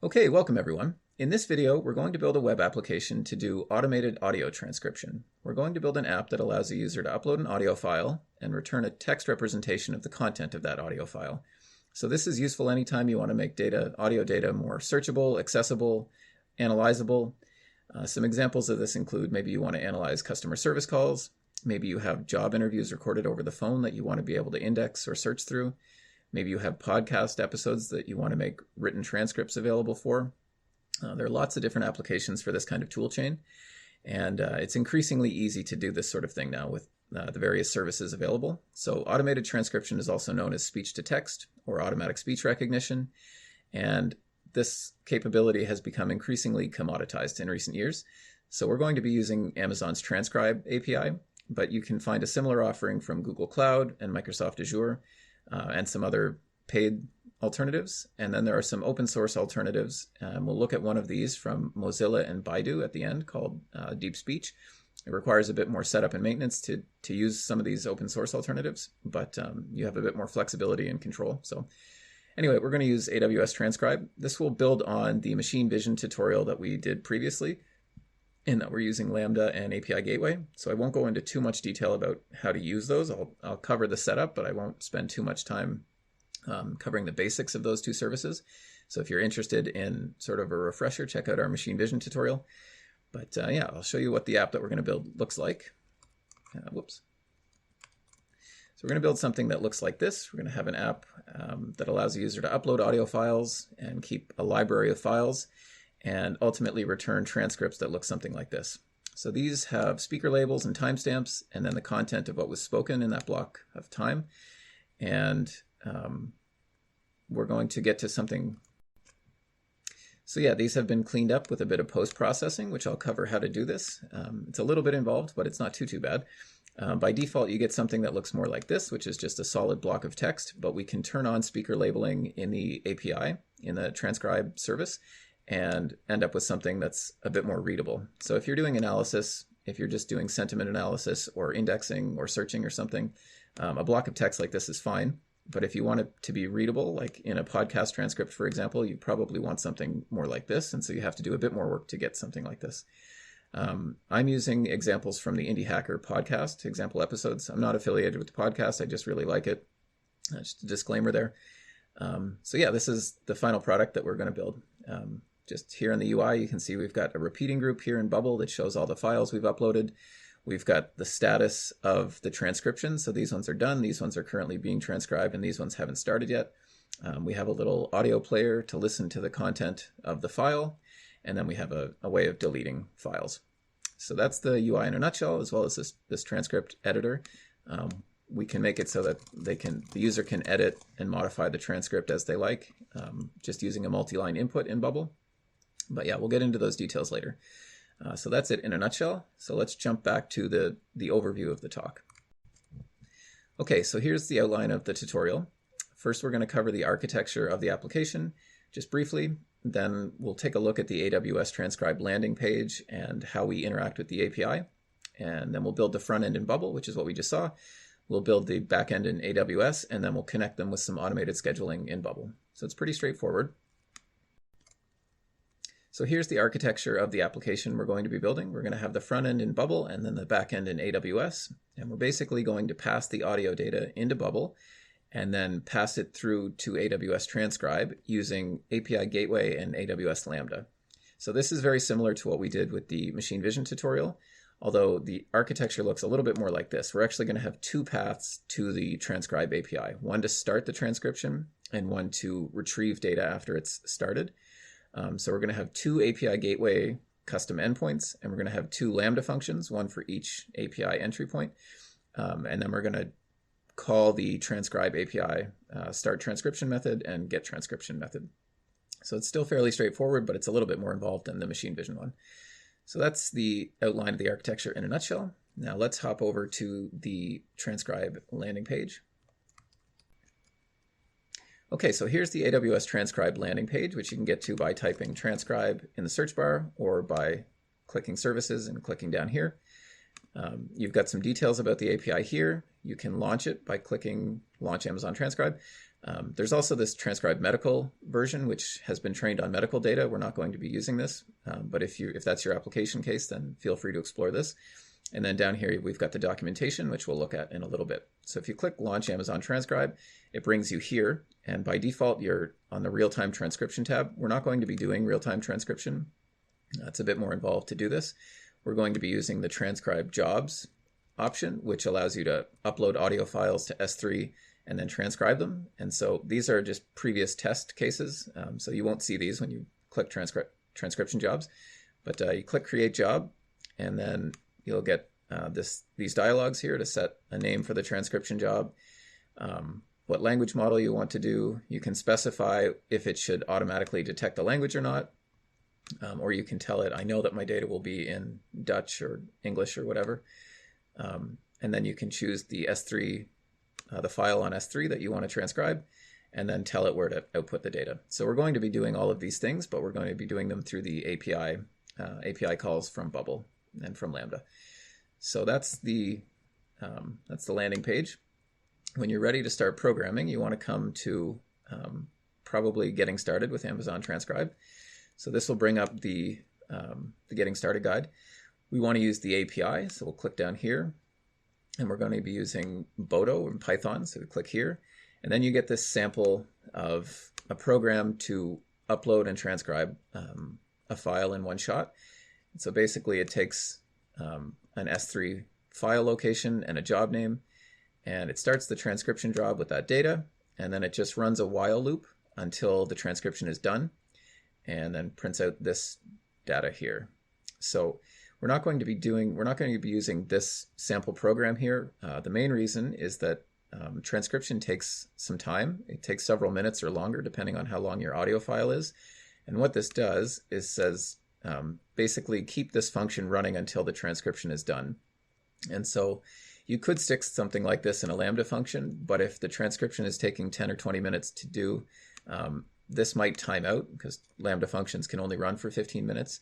Okay, welcome everyone. In this video, we're going to build a web application to do automated audio transcription. We're going to build an app that allows a user to upload an audio file and return a text representation of the content of that audio file. So this is useful anytime you want to make audio data more searchable, accessible, analyzable. Some examples of this include maybe you want to analyze customer service calls, maybe you have job interviews recorded over the phone that you want to be able to index or search through. Maybe you have podcast episodes that you want to make written transcripts available for. There are lots of different applications for this kind of tool chain, and it's increasingly easy to do this sort of thing now with the various services available. So automated transcription is also known as speech-to-text or automatic speech recognition, and this capability has become increasingly commoditized in recent years. So we're going to be using Amazon's Transcribe API, but you can find a similar offering from Google Cloud and Microsoft Azure, and some other paid alternatives. And then there are some open source alternatives. We'll look at one of these from Mozilla and Baidu at the end called Deep Speech. It requires a bit more setup and maintenance to use some of these open source alternatives, but you have a bit more flexibility and control. So anyway, we're going to use AWS Transcribe. This will build on the machine vision tutorial that we did previously, in that we're using Lambda and API Gateway. So I won't go into too much detail about how to use those. I'll cover the setup, but I won't spend too much time covering the basics of those two services. So if you're interested in sort of a refresher, check out our machine vision tutorial. But yeah, I'll show you what the app that we're going to build looks like. Whoops. So we're going to build something that looks like this. We're going to have an app that allows the user to upload audio files and keep a library of files, and ultimately return transcripts that look something like this. So these have speaker labels and timestamps, and then the content of what was spoken in that block of time. And we're going to get to something. So yeah, these have been cleaned up with a bit of post-processing, which I'll cover how to do this. It's a little bit involved, but it's not too bad. By default, you get something that looks more like this, which is just a solid block of text, but we can turn on speaker labeling in the API, in the transcribe service, and end up with something that's a bit more readable. So if you're doing analysis, if you're just doing sentiment analysis or indexing or searching or something, a block of text like this is fine. But if you want it to be readable, like in a podcast transcript, for example, you probably want something more like this. And so you have to do a bit more work to get something like this. I'm using examples from the Indie Hacker podcast, example episodes. I'm not affiliated with the podcast. I just really like it. Just a disclaimer there. So yeah, this is the final product that we're going to build. Just here in the UI, you can see we've got a repeating group here in Bubble that shows all the files we've uploaded. We've got the status of the transcription. So these ones are done. These ones are currently being transcribed, and these ones haven't started yet. We have a little audio player to listen to the content of the file. And then we have a way of deleting files. So that's the UI in a nutshell, as well as this transcript editor. We can make it so that the user can edit and modify the transcript as they like, just using a multi-line input in Bubble. But yeah, we'll get into those details later. So that's it in a nutshell. So let's jump back to the overview of the talk. Okay, so here's the outline of the tutorial. First, we're going to cover the architecture of the application, just briefly. Then we'll take a look at the AWS Transcribe landing page and how we interact with the API. And then we'll build the front end in Bubble, which is what we just saw. We'll build the back end in AWS, and then we'll connect them with some automated scheduling in Bubble. So it's pretty straightforward. So here's the architecture of the application we're going to be building. We're going to have the front end in Bubble and then the back end in AWS. And we're basically going to pass the audio data into Bubble and then pass it through to AWS Transcribe using API Gateway and AWS Lambda. So this is very similar to what we did with the machine vision tutorial, although the architecture looks a little bit more like this. We're actually going to have two paths to the Transcribe API, one to start the transcription and one to retrieve data after it's started. So we're going to have two API Gateway custom endpoints, and we're going to have two Lambda functions, one for each API entry point. And then we're going to call the Transcribe API start transcription method and get transcription method. So it's still fairly straightforward, but it's a little bit more involved than the machine vision one. So that's the outline of the architecture in a nutshell. Now let's hop over to the Transcribe landing page. Okay, so here's the AWS Transcribe landing page, which you can get to by typing transcribe in the search bar or by clicking services and clicking down here. You've got some details about the API here. You can launch it by clicking Launch Amazon Transcribe. There's also this transcribe medical version, which has been trained on medical data. We're not going to be using this, but if that's your application case, then feel free to explore this. And then down here, we've got the documentation, which we'll look at in a little bit. So if you click Launch Amazon Transcribe, it brings you here. And by default, you're on the Real-Time Transcription tab. We're not going to be doing real-time transcription. It's a bit more involved to do this. We're going to be using the Transcribe Jobs option, which allows you to upload audio files to S3 and then transcribe them. And so these are just previous test cases. So you won't see these when you click Transcription Jobs. But you click Create Job, and then you'll get these dialogues here to set a name for the transcription job, what language model you want to do. You can specify if it should automatically detect the language or not, or you can tell it, I know that my data will be in Dutch or English or whatever. And then you can choose the S3, the file on S3 that you want to transcribe, and then tell it where to output the data. So we're going to be doing all of these things, but we're going to be doing them through the API calls from Bubble and from Lambda. So that's the landing page. When you're ready to start programming, you want to come to probably Getting Started with Amazon Transcribe. So this will bring up the Getting Started guide. We want to use the API, so we'll click down here, and we're going to be using Bodo in Python, so we click here, and then you get this sample of a program to upload and transcribe a file in one shot. And so basically it takes an S3 file location and a job name, and it starts the transcription job with that data, and then it just runs a while loop until the transcription is done, and then prints out this data here. So we're not going to be using this sample program here. The main reason is that transcription takes some time. It takes several minutes or longer, depending on how long your audio file is. And what this does is says, basically keep this function running until the transcription is done. And so you could stick something like this in a Lambda function, but if the transcription is taking 10 or 20 minutes to do, this might time out because Lambda functions can only run for 15 minutes.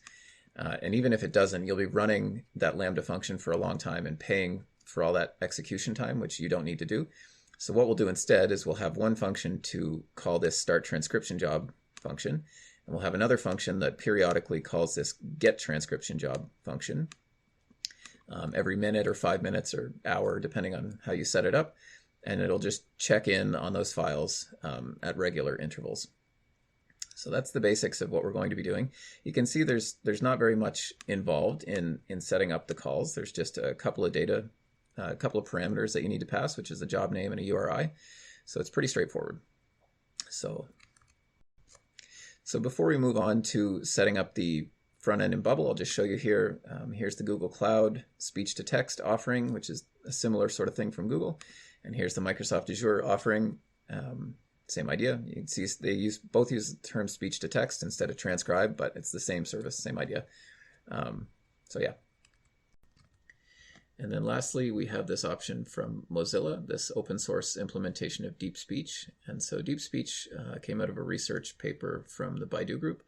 And even if it doesn't, you'll be running that Lambda function for a long time and paying for all that execution time, which you don't need to do. So what we'll do instead is we'll have one function to call this start transcription job function, and we'll have another function that periodically calls this get transcription job function every minute or 5 minutes or hour, depending on how you set it up. And it'll just check in on those files at regular intervals. So that's the basics of what we're going to be doing. You can see there's not very much involved in setting up the calls. There's just a couple of data, a couple of parameters that you need to pass, which is a job name and a URI. So it's pretty straightforward. So before we move on to setting up the front end in Bubble, I'll just show you here. Here's the Google Cloud speech to text offering, which is a similar sort of thing from Google. And here's the Microsoft Azure offering. Same idea. You can see they both use the term speech to text instead of transcribe, but it's the same service, same idea. So yeah. And then lastly, we have this option from Mozilla, this open source implementation of deep speech. And so deep speech came out of a research paper from the Baidu group.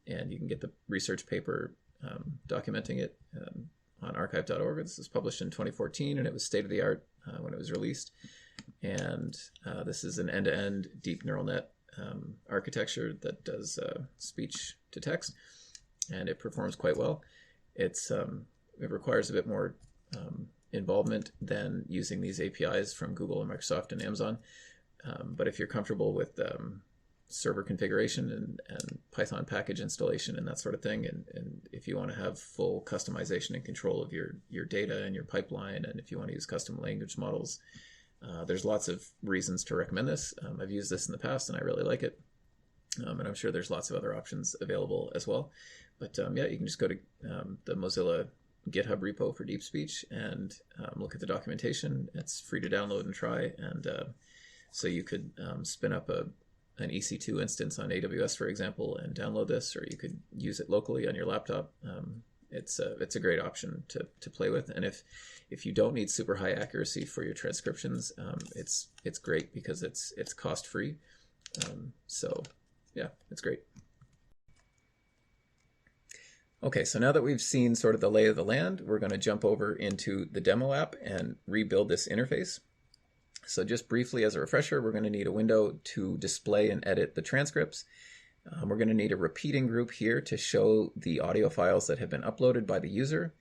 And you can get the research paper documenting it on archive.org. This was published in 2014, and it was state of the art when it was released. And this is an end-to-end deep neural net architecture that does speech to text, and it performs quite well. It requires a bit more involvement than using these APIs from Google and Microsoft and Amazon. But if you're comfortable with server configuration and Python package installation and that sort of thing, and if you want to have full customization and control of your data and your pipeline, and if you want to use custom language models, there's lots of reasons to recommend this. I've used this in the past and I really like it. And I'm sure there's lots of other options available as well. But yeah, you can just go to the Mozilla GitHub repo for deep speech and look at the documentation. It's free to download and try. And so you could spin up an EC2 instance on AWS, for example, and download this, or you could use it locally on your laptop. It's a great option to play with. And if you don't need super high accuracy for your transcriptions, it's great because it's cost free. So yeah, it's great. Okay, so now that we've seen sort of the lay of the land, we're going to jump over into the demo app and rebuild this interface. So just briefly as a refresher, we're going to need a window to display and edit the transcripts. We're going to need a repeating group here to show the audio files that have been uploaded by the user.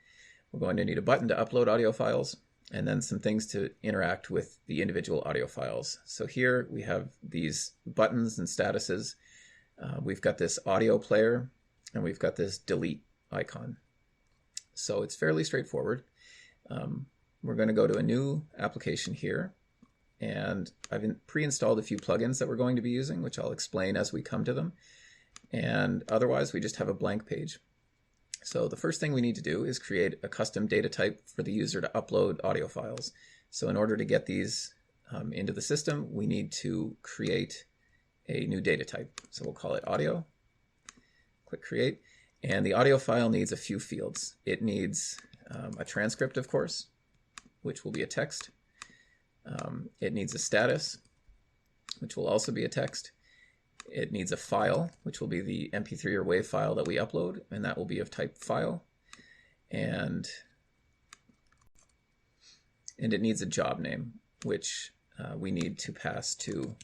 We're going to need a button to upload audio files, and then some things to interact with the individual audio files. So here we have these buttons and statuses. We've got this audio player, and we've got this delete icon. So it's fairly straightforward. We're going to go to a new application here, and I've pre-installed a few plugins that we're going to be using, which I'll explain as we come to them. And otherwise, we just have a blank page. So the first thing we need to do is create a custom data type for the user to upload audio files. So in order to get these into the system, we need to create a new data type. So we'll call it audio. Click create. And the audio file needs a few fields. It needs a transcript, of course, which will be a text. It needs a status, which will also be a text. It needs a file, which will be the MP3 or WAV file that we upload, and that will be of type file. And it needs a job name, which we need to pass to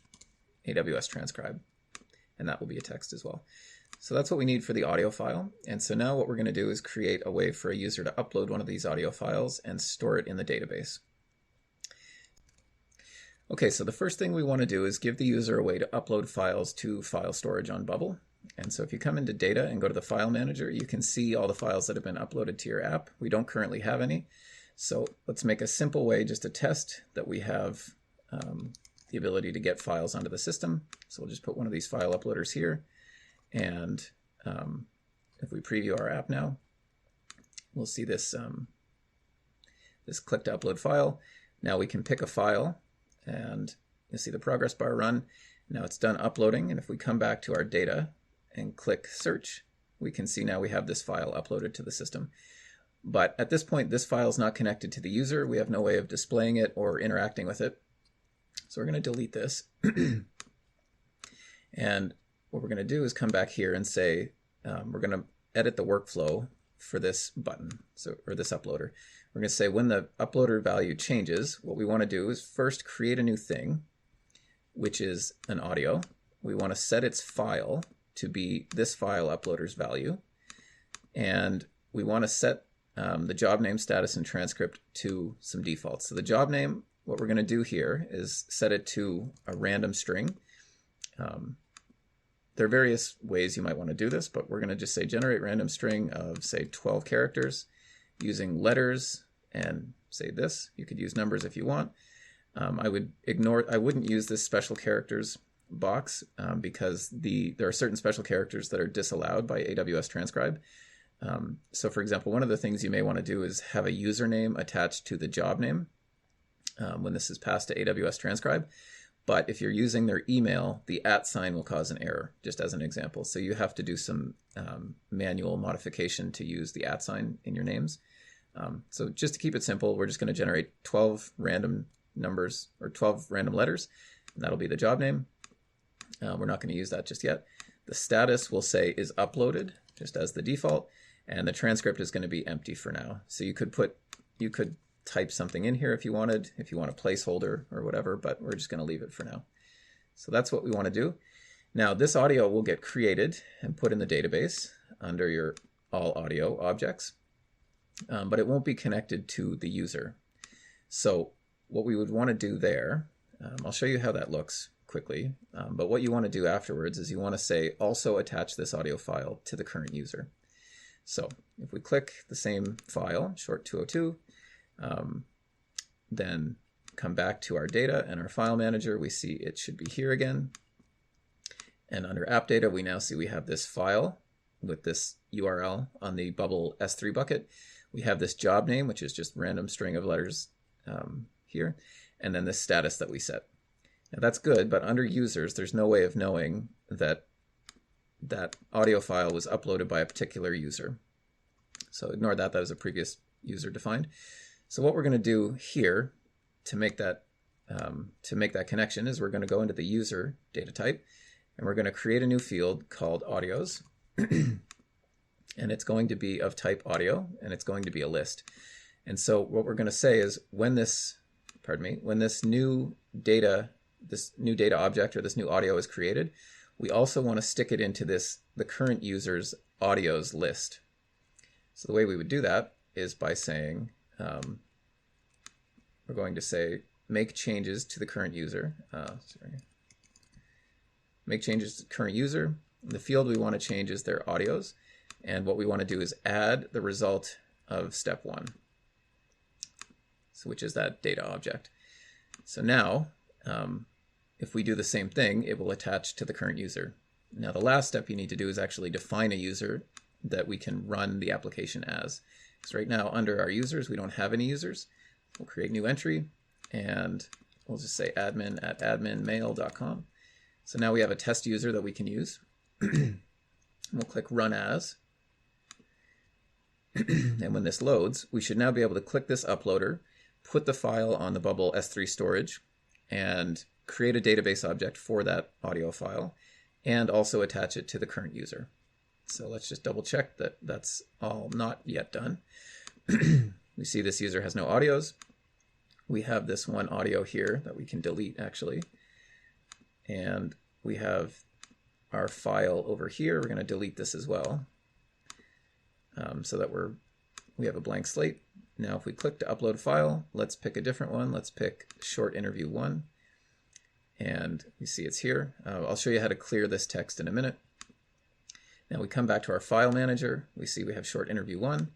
AWS Transcribe, and that will be a text as well. So that's what we need for the audio file. And so now what we're going to do is create a way for a user to upload one of these audio files and store it in the database. Okay, so the first thing we want to do is give the user a way to upload files to file storage on Bubble. And so if you come into Data and go to the File Manager, you can see all the files that have been uploaded to your app. We don't currently have any. So let's make a simple way just to test that we have the ability to get files onto the system. So we'll just put one of these file uploaders here. And if we preview our app now, we'll see this, this click to upload file. Now we can pick a file, and you'll see the progress bar run. Now it's done uploading, and if we come back to our data and click search, we can see now we have this file uploaded to the system. But at this point, this file is not connected to the user. We have no way of displaying it or interacting with it. So we're going to delete this. And what we're going to do is come back here and say, we're going to edit the workflow for this button, or this uploader. We're going to say when the uploader value changes, what we want to do is first create a new thing, which is an audio. We want to set its file to be this file uploader's value. And we want to set the job name, status, and transcript to some defaults. So the job name, what we're going to do here is set it to a random string. There are various ways you might want to do this, but we're going to just say generate random string of, say, 12 characters using letters and say this. You could use numbers if you want. I wouldn't use this special characters box because there are certain special characters that are disallowed by AWS Transcribe. So for example, one of the things you may want to do is have a username attached to the job name when this is passed to AWS Transcribe. But if you're using their email, the @ sign will cause an error, just as an example. So you have to do some manual modification to use the @ sign in your names. So just to keep it simple, we're just going to generate 12 random numbers or 12 random letters, and that'll be the job name. We're not going to use that just yet. The status we'll say is uploaded, just as the default, and the transcript is going to be empty for now. So you could type something in here if you want a placeholder or whatever, but we're just going to leave it for now. So that's what we want to do. Now this audio will get created and put in the database under your all audio objects, but it won't be connected to the user. So what we would want to do there, I'll show you how that looks quickly, but what you want to do afterwards is you want to say also attach this audio file to the current user. So if we click the same file, short 202, then come back to our data and our file manager, we see it should be here again. And under app data, we now see we have this file with this URL on the Bubble S3 bucket. We have this job name, which is just random string of letters here, and then this status that we set. Now that's good, but under users, there's no way of knowing that that audio file was uploaded by a particular user. So ignore that, that was a previous user defined. So what we're going to do here to make that connection is we're going to go into the user data type, and we're going to create a new field called audios, and it's going to be of type audio, and it's going to be a list. And so what we're going to say is when this when this new data object or this new audio is created, we also want to stick it into the current user's audios list. So the way we would do that is by saying, we're going to say make changes to the current user. Make changes to the current user. The field we want to change is their audios. And what we want to do is add the result of step 1, so which is that data object. So now, if we do the same thing, it will attach to the current user. Now the last step you need to do is actually define a user that we can run the application as. So right now under our users, we don't have any users. We'll create new entry and we'll just say admin@adminmail.com. So now we have a test user that we can use. We'll click run as. And when this loads, we should now be able to click this uploader, put the file on the Bubble S3 storage, and create a database object for that audio file, and also attach it to the current user. So let's just double check that that's all not yet done. We see this user has no audios. We have this one audio here that we can delete actually. And we have our file over here. We're going to delete this as well, so that we have a blank slate. Now if we click to upload a file, let's pick a different one. Let's pick short interview 1. And you see it's here. I'll show you how to clear this text in a minute. Now we come back to our file manager. We see we have short interview 1.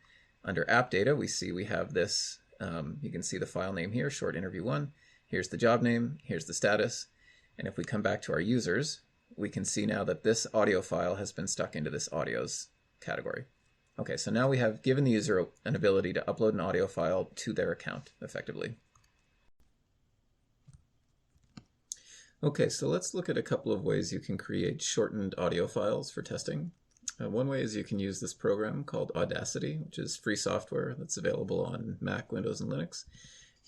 Under app data, we see we have this. You can see the file name here, short interview 1. Here's the job name. Here's the status. And if we come back to our users, we can see now that this audio file has been stuck into this audios category. Okay, so now we have given the user an ability to upload an audio file to their account effectively. Okay, so let's look at a couple of ways you can create shortened audio files for testing. One way is you can use this program called Audacity, which is free software that's available on Mac, Windows, and Linux.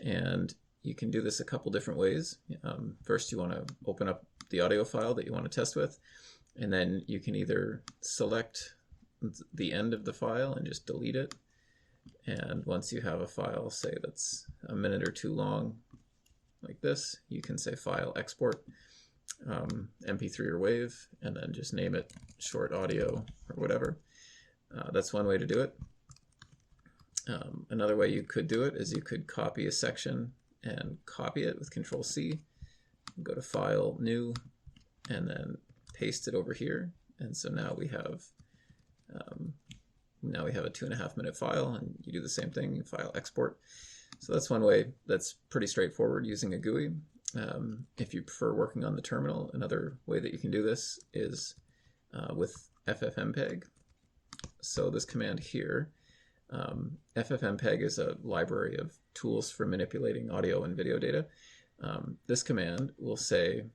And you can do this a couple different ways. First, you want to open up the audio file that you want to test with, and then you can either select the end of the file and just delete it. And once you have a file, say that's a minute or two long, like this, you can say file export, MP3 or WAV, and then just name it short audio or whatever. That's one way to do it. Another way you could do it is you could copy a section and copy it with Control-C, go to File, New, and then paste it over here. And so now we have a 2.5 minute file, and you do the same thing, file export. So that's one way that's pretty straightforward using a GUI. If you prefer working on the terminal, another way that you can do this is with FFmpeg. So this command here, FFmpeg is a library of tools for manipulating audio and video data. This command will say,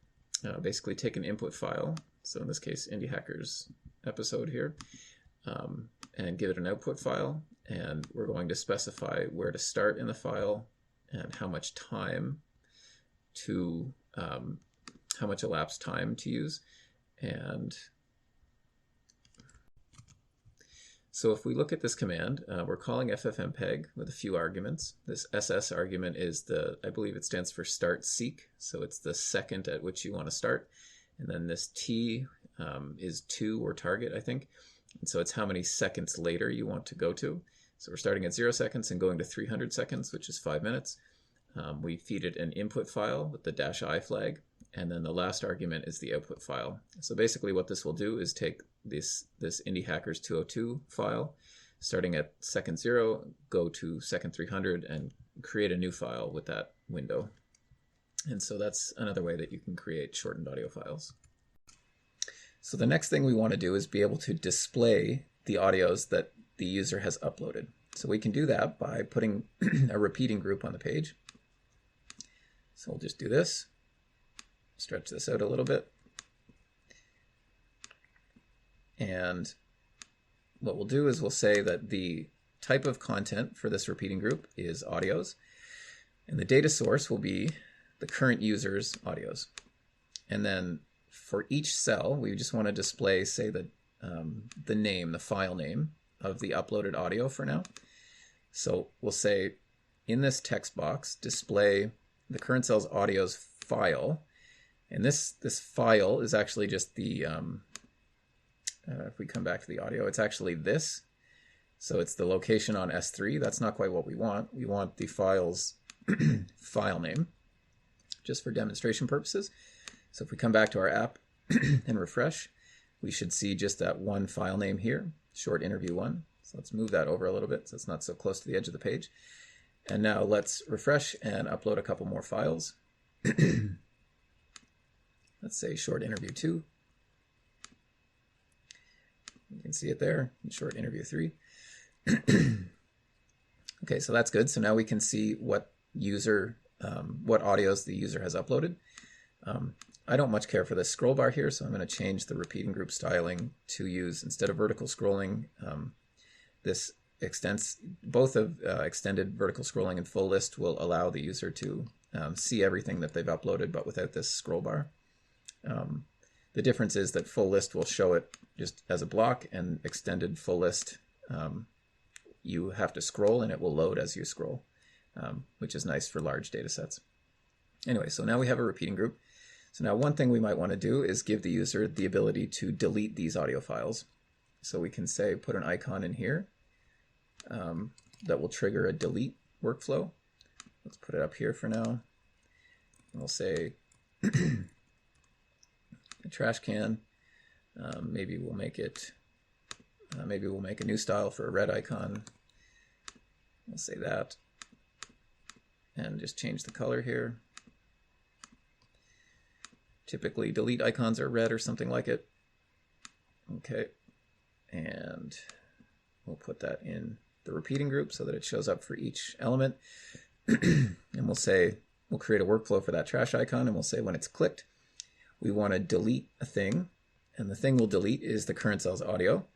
basically take an input file, so in this case Indie Hackers episode here, and give it an output file, and we're going to specify where to start in the file and how much elapsed time to use. And so if we look at this command, we're calling FFmpeg with a few arguments. This SS argument is I believe it stands for start seek, so it's the second at which you want to start. And then this T is to, or target, I think. And so it's how many seconds later you want to go to. So we're starting at 0 seconds and going to 300 seconds, which is 5 minutes. We feed it an input file with the -i flag, and then the last argument is the output file. So basically what this will do is take this Indie Hackers 202 file, starting at second 0, go to second 300, and create a new file with that window. And so that's another way that you can create shortened audio files. So the next thing we want to do is be able to display the audios that the user has uploaded. So we can do that by putting a repeating group on the page. So we'll just do this, stretch this out a little bit. And what we'll do is we'll say that the type of content for this repeating group is audios, and the data source will be the current user's audios. And then for each cell, we just want to display, say, the name, the file name of the uploaded audio for now. So we'll say in this text box, display the current cell's audio's file. And this file is actually just the, if we come back to the audio, it's actually this. So it's the location on S3. That's not quite what we want. We want the file's file name, just for demonstration purposes. So if we come back to our app and refresh, we should see just that one file name here, short interview 1. So let's move that over a little bit so it's not so close to the edge of the page. And now let's refresh and upload a couple more files. Let's say short interview 2. You can see it there, short interview 3. Okay, so that's good. So now we can see what audios the user has uploaded. I don't much care for this scroll bar here, so I'm going to change the repeating group styling to use, instead of vertical scrolling, this extends, both of extended vertical scrolling and full list will allow the user to see everything that they've uploaded, but without this scroll bar. The difference is that full list will show it just as a block, and extended full list, you have to scroll and it will load as you scroll, which is nice for large data sets. Anyway, so now we have a repeating group. So now one thing we might want to do is give the user the ability to delete these audio files. So we can say, put an icon in here that will trigger a delete workflow. Let's put it up here for now. We'll say a trash can. Maybe we'll make it, maybe we'll make a new style for a red icon. We'll say that, and just change the color here. Typically delete icons are red or something like it. Okay, and we'll put that in the repeating group so that it shows up for each element. And we'll say, we'll create a workflow for that trash icon, and we'll say when it's clicked, we want to delete a thing, and the thing we'll delete is the current cell's audio.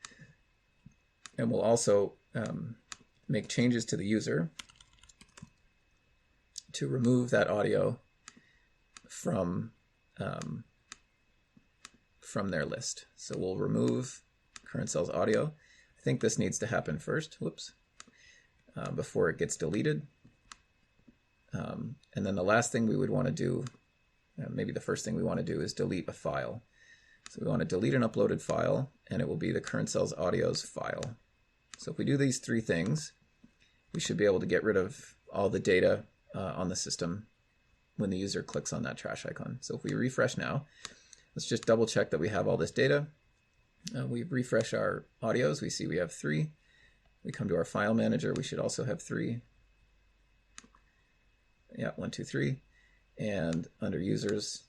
And we'll also make changes to the user to remove that audio from their list. So we'll remove current cell's audio. I think this needs to happen first, whoops, before it gets deleted. And then the last thing we would want to do, maybe the first thing we want to do, is delete a file. So we want to delete an uploaded file, and it will be the current cell's audio's file. So if we do these three things, we should be able to get rid of all the data on the system when the user clicks on that trash icon. So if we refresh now, let's just double check that we have all this data. We refresh our audios, we see we have 3. We come to our file manager, we should also have 3. Yeah, 1, 2, 3. And under users,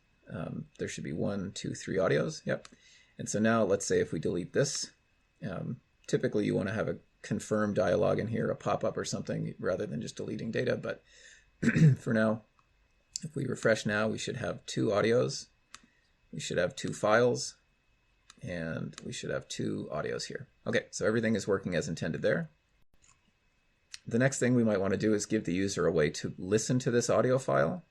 there should be 1, 2, 3 audios. Yep. And so now let's say if we delete this, typically you want to have a confirm dialog in here, a pop-up or something, rather than just deleting data. But for now, if we refresh now, we should have 2 audios, we should have 2 files, and we should have 2 audios here. Okay, so everything is working as intended there. The next thing we might want to do is give the user a way to listen to this audio file.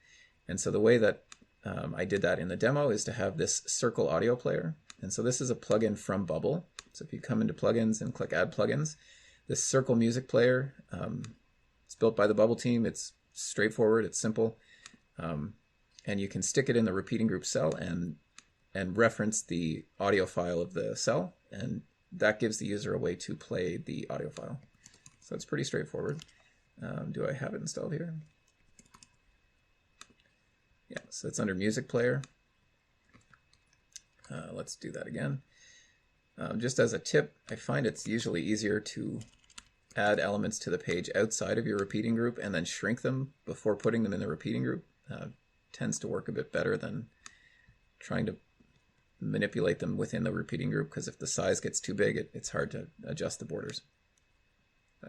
And so the way that I did that in the demo is to have this circle audio player. And so this is a plugin from Bubble. So if you come into plugins and click add plugins, this circle music player, it's built by the Bubble team. It's straightforward, it's simple. And you can stick it in the repeating group cell and reference the audio file of the cell. And that gives the user a way to play the audio file. So it's pretty straightforward. Do I have it installed here? Yeah, so it's under music player. Let's do that again. Just as a tip, I find it's usually easier to add elements to the page outside of your repeating group and then shrink them before putting them in the repeating group. Tends to work a bit better than trying to manipulate them within the repeating group, because if the size gets too big, it's hard to adjust the borders.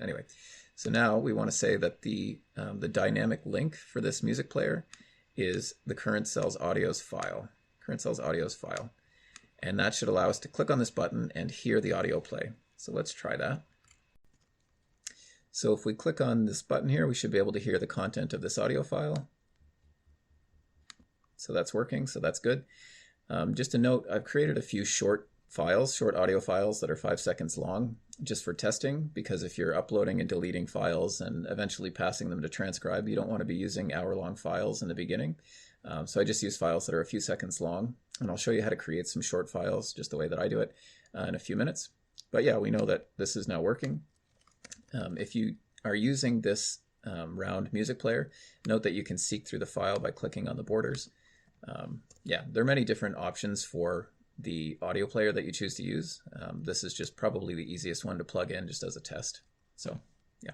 Anyway, so now we want to say that the dynamic link for this music player is the current cell's audio's file. Current cell's audio's file. And that should allow us to click on this button and hear the audio play. So let's try that. So if we click on this button here, we should be able to hear the content of this audio file. So that's working, so that's good. Just a note, I've created a few short files, short audio files that are 5 seconds long, just for testing, because if you're uploading and deleting files and eventually passing them to transcribe, you don't want to be using hour-long files in the beginning. So I just use files that are a few seconds long, and I'll show you how to create some short files just the way that I do it in a few minutes. But yeah, we know that this is now working. If you are using this round music player, note that you can seek through the file by clicking on the borders. Yeah, there are many different options for the audio player that you choose to use. This is just probably the easiest one to plug in just as a test. So yeah.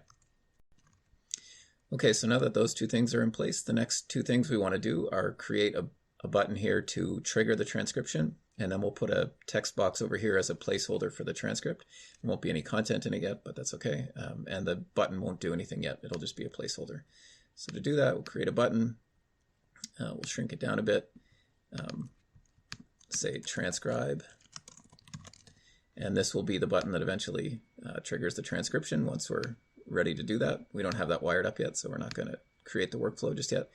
Okay, so now that those two things are in place, the next two things we want to do are create a button here to trigger the transcription, and then we'll put a text box over here as a placeholder for the transcript. There won't be any content in it yet, but that's okay. And the button won't do anything yet. It'll just be a placeholder. So to do that, we'll create a button. We'll shrink it down a bit. Say transcribe. And this will be the button that eventually triggers the transcription once we're ready to do that. We don't have that wired up yet, so we're not going to create the workflow just yet.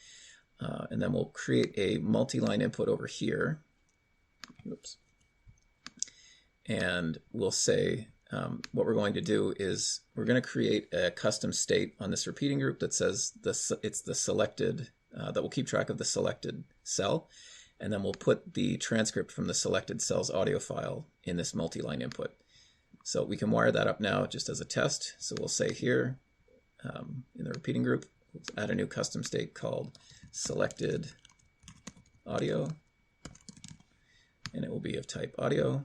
And then we'll create a multi-line input over here. Oops. And we'll say what we're going to do is we're going to create a custom state on this repeating group that says it's the selected, that will keep track of the selected cell. And then we'll put the transcript from the selected cell's audio file in this multi-line input. So we can wire that up now just as a test. So we'll say here in the repeating group, let's add a new custom state called selected audio. And it will be of type audio.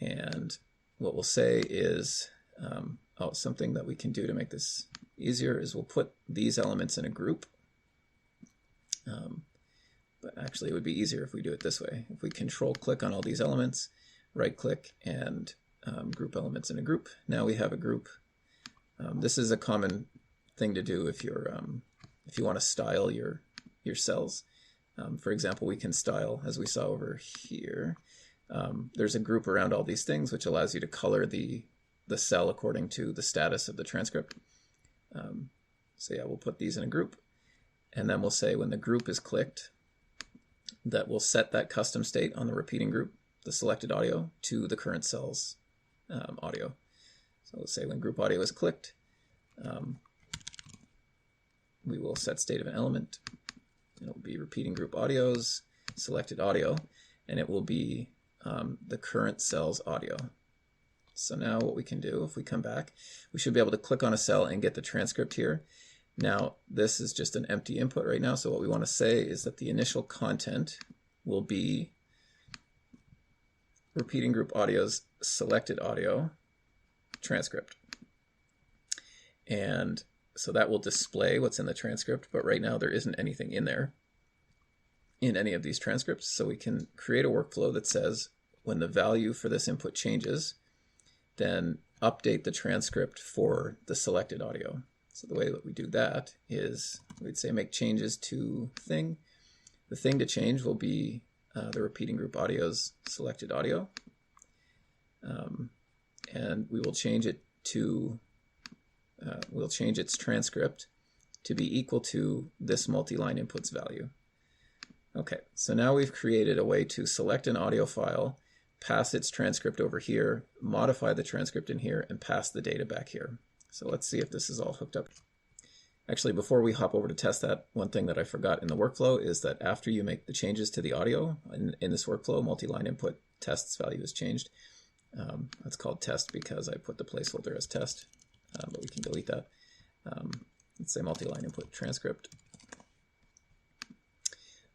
And what we'll say is, something that we can do to make this easier is we'll put these elements in a group. But actually it would be easier if we do it this way. If we control-click on all these elements, right-click, and group elements in a group. Now we have a group. This is a common thing to do if you want to style your cells. For example, we can style, as we saw over here. There's a group around all these things which allows you to color the cell according to the status of the transcript. So yeah, we'll put these in a group, and then we'll say when the group is clicked, that we'll set that custom state on the repeating group, the selected audio, to the current cell's audio. So we'll say when group audio is clicked, we will set state of an element. It will be repeating group audios, selected audio, and it will be the current cell's audio. So now what we can do, if we come back, we should be able to click on a cell and get the transcript here. Now, this is just an empty input right now, so what we want to say is that the initial content will be repeating group audio's selected audio transcript. And so that will display what's in the transcript, but right now there isn't anything in there in any of these transcripts. So we can create a workflow that says when the value for this input changes, then update the transcript for the selected audio. So the way that we do that is we'd say make changes to thing. The thing to change will be the repeating group audio's selected audio. And we will change it to, we'll change its transcript to be equal to this multi-line inputs value. Okay, so now we've created a way to select an audio file, pass its transcript over here, modify the transcript in here, and pass the data back here. So let's see if this is all hooked up. Actually, before we hop over to test that, one thing that I forgot in the workflow is that after you make the changes to the audio in this workflow, multi-line input tests value is changed. That's called test because I put the placeholder as test, but we can delete that. Let's say multi-line input transcript.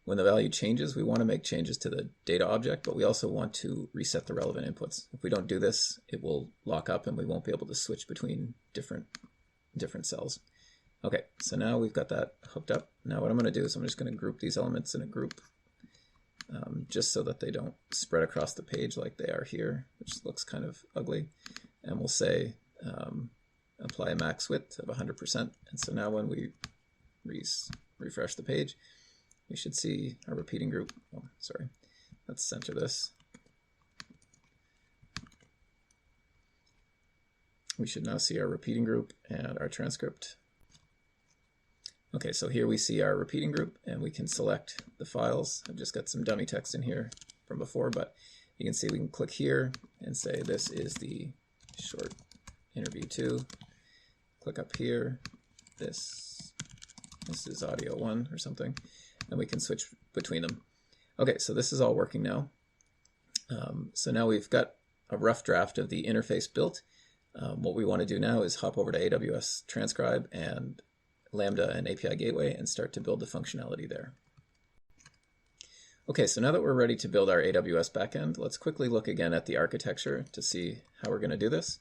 When the value changes, we want to make changes to the data object, but we also want to reset the relevant inputs. If we don't do this, it will lock up and we won't be able to switch between different cells. Okay, so now we've got that hooked up. Now what I'm going to do is I'm just going to group these elements in a group just so that they don't spread across the page like they are here, which looks kind of ugly. And we'll say apply a max width of 100%. And so now when we refresh the page, we should see our repeating group. Oh, sorry. Let's center this. We should now see our repeating group and our transcript. Okay, so here we see our repeating group, and we can select the files. I've just got some dummy text in here from before, but You can see we can click here and say this is the short interview 2. Click up here, this is audio 1 or something, and we can switch between them. Okay, so this is all working now. So now we've got a rough draft of the interface built. What we want to do now is hop over to AWS Transcribe and Lambda and API Gateway and start to build the functionality there. Okay, so now that we're ready to build our AWS backend, let's quickly look again at the architecture to see how we're going to do this.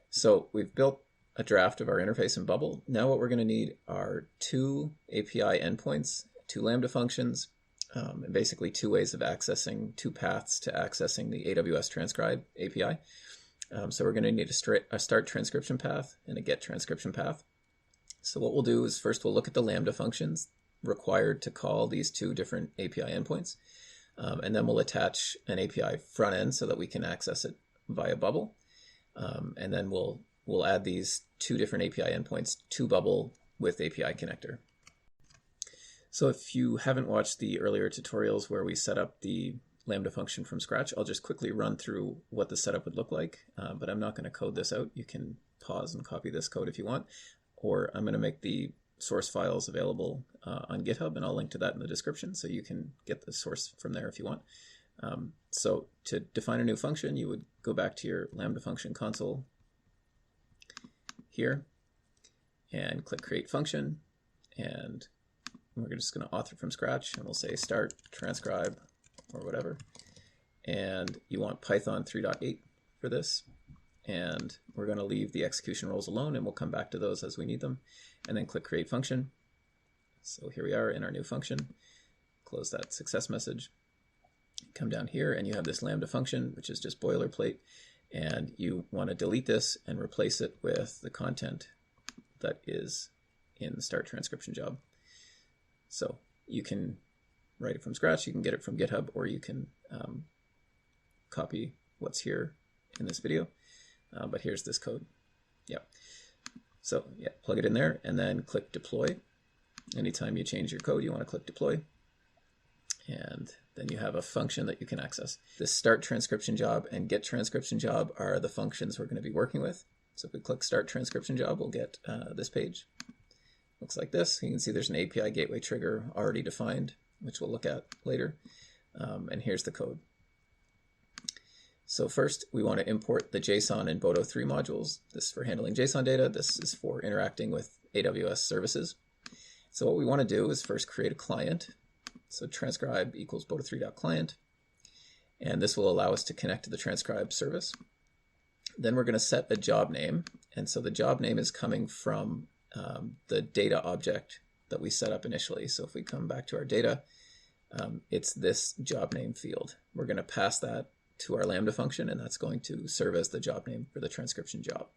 So we've built a draft of our interface in Bubble. Now what we're going to need are 2 API endpoints, 2 Lambda functions, and basically 2 ways of accessing, 2 paths to accessing the AWS Transcribe API. So we're going to need a start transcription path and a get transcription path. So what we'll do is first we'll look at the Lambda functions required to call these 2 different API endpoints, and then we'll attach an API front end so that we can access it via Bubble, and then we'll add these 2 different API endpoints to Bubble with API connector. So if you haven't watched the earlier tutorials where we set up the Lambda function from scratch, I'll just quickly run through what the setup would look like, but I'm not going to code this out. You can pause and copy this code if you want, or I'm going to make the source files available on GitHub, and I'll link to that in the description so you can get the source from there if you want. So to define a new function, you would go back to your Lambda function console here and click create function, and we're just going to author from scratch, and we'll say start transcribe or whatever, and you want Python 3.8 for this, and we're going to leave the execution roles alone, and we'll come back to those as we need them, and then click create function. So here we are in our new function. Close that success message, come down here, and you have this Lambda function, which is just boilerplate, and you want to delete this and replace it with the content that is in the start transcription job. So you can write it from scratch, you can get it from GitHub, or you can copy what's here in this video. But here's this code. Yeah. So yeah, plug it in there and then click deploy. Anytime you change your code, you want to click deploy. And then you have a function that you can access. The start transcription job and get transcription job are the functions we're going to be working with. So if we click start transcription job, we'll get this page. Looks like this. You can see there's an API gateway trigger already defined, which we'll look at later. And here's the code. So first, we want to import the JSON and Boto3 modules. This is for handling JSON data. This is for interacting with AWS services. So what we want to do is first create a client. So transcribe equals Boto3.client. And this will allow us to connect to the transcribe service. Then we're going to set a job name. And so the job name is coming from the data object that we set up initially. So if we come back to our data, it's this job name field. We're going to pass that to our Lambda function, and that's going to serve as the job name for the transcription job.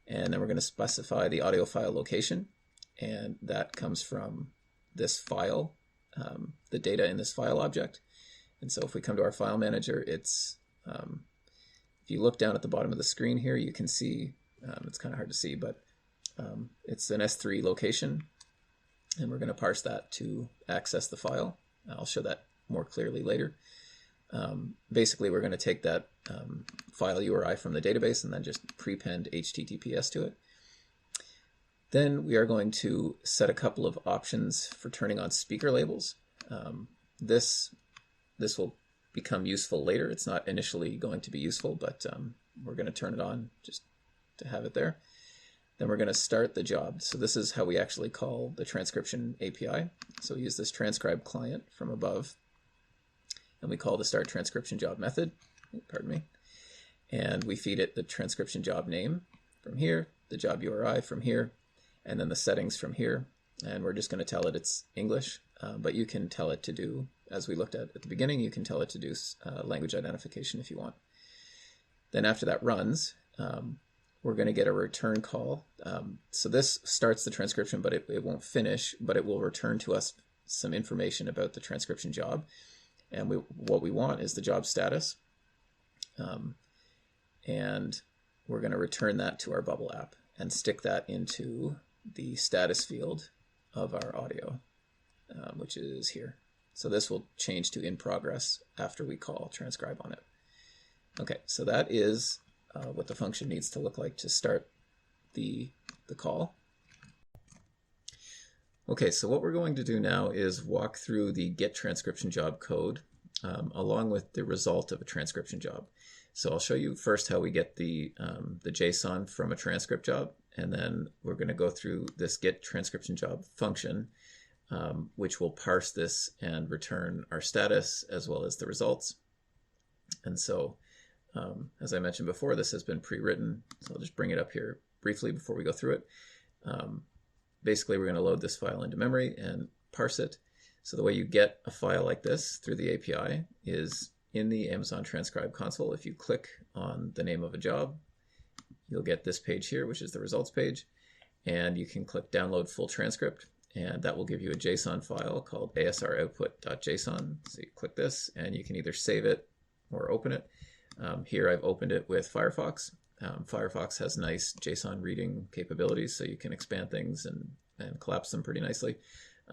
And then we're going to specify the audio file location, and that comes from this file, the data in this file object. And so if we come to our file manager, it's, if you look down at the bottom of the screen here, you can see, it's kind of hard to see, but it's an S3 location, and we're going to parse that to access the file. I'll show that more clearly later. Basically, we're going to take that file URI from the database and then just prepend HTTPS to it. Then we are going to set a couple of options for turning on speaker labels. This will become useful later. It's not initially going to be useful, but we're going to turn it on just to have it there. Then we're going to start the job. So this is how we actually call the transcription API. So we use this transcribe client from above, and we call the start transcription job method, pardon me, and we feed it the transcription job name from here, the job URI from here, and then the settings from here. And we're just going to tell it it's English, but you can tell it to do, as we looked at the beginning, you can tell it to do language identification if you want. Then after that runs, we're going to get a return call. So this starts the transcription, but it won't finish, but it will return to us some information about the transcription job. And what we want is the job status. And we're going to return that to our Bubble app and stick that into the status field of our audio, which is here. So this will change to in progress after we call transcribe on it. Okay, so that is what the function needs to look like to start the call. Okay, so what we're going to do now is walk through the GetTranscriptionJob code along with the result of a transcription job. So I'll show you first how we get the JSON from a transcript job, and then we're going to go through this GetTranscriptionJob function, which will parse this and return our status as well as the results. And so, as I mentioned before, this has been pre-written, so I'll just bring it up here briefly before we go through it. Basically, we're going to load this file into memory and parse it. So the way you get a file like this through the API is in the Amazon Transcribe console. If you click on the name of a job, you'll get this page here, which is the results page. And you can click download full transcript, and that will give you a JSON file called asroutput.json. So you click this, and you can either save it or open it. Here I've opened it with Firefox. Firefox has nice JSON reading capabilities, so you can expand things and collapse them pretty nicely.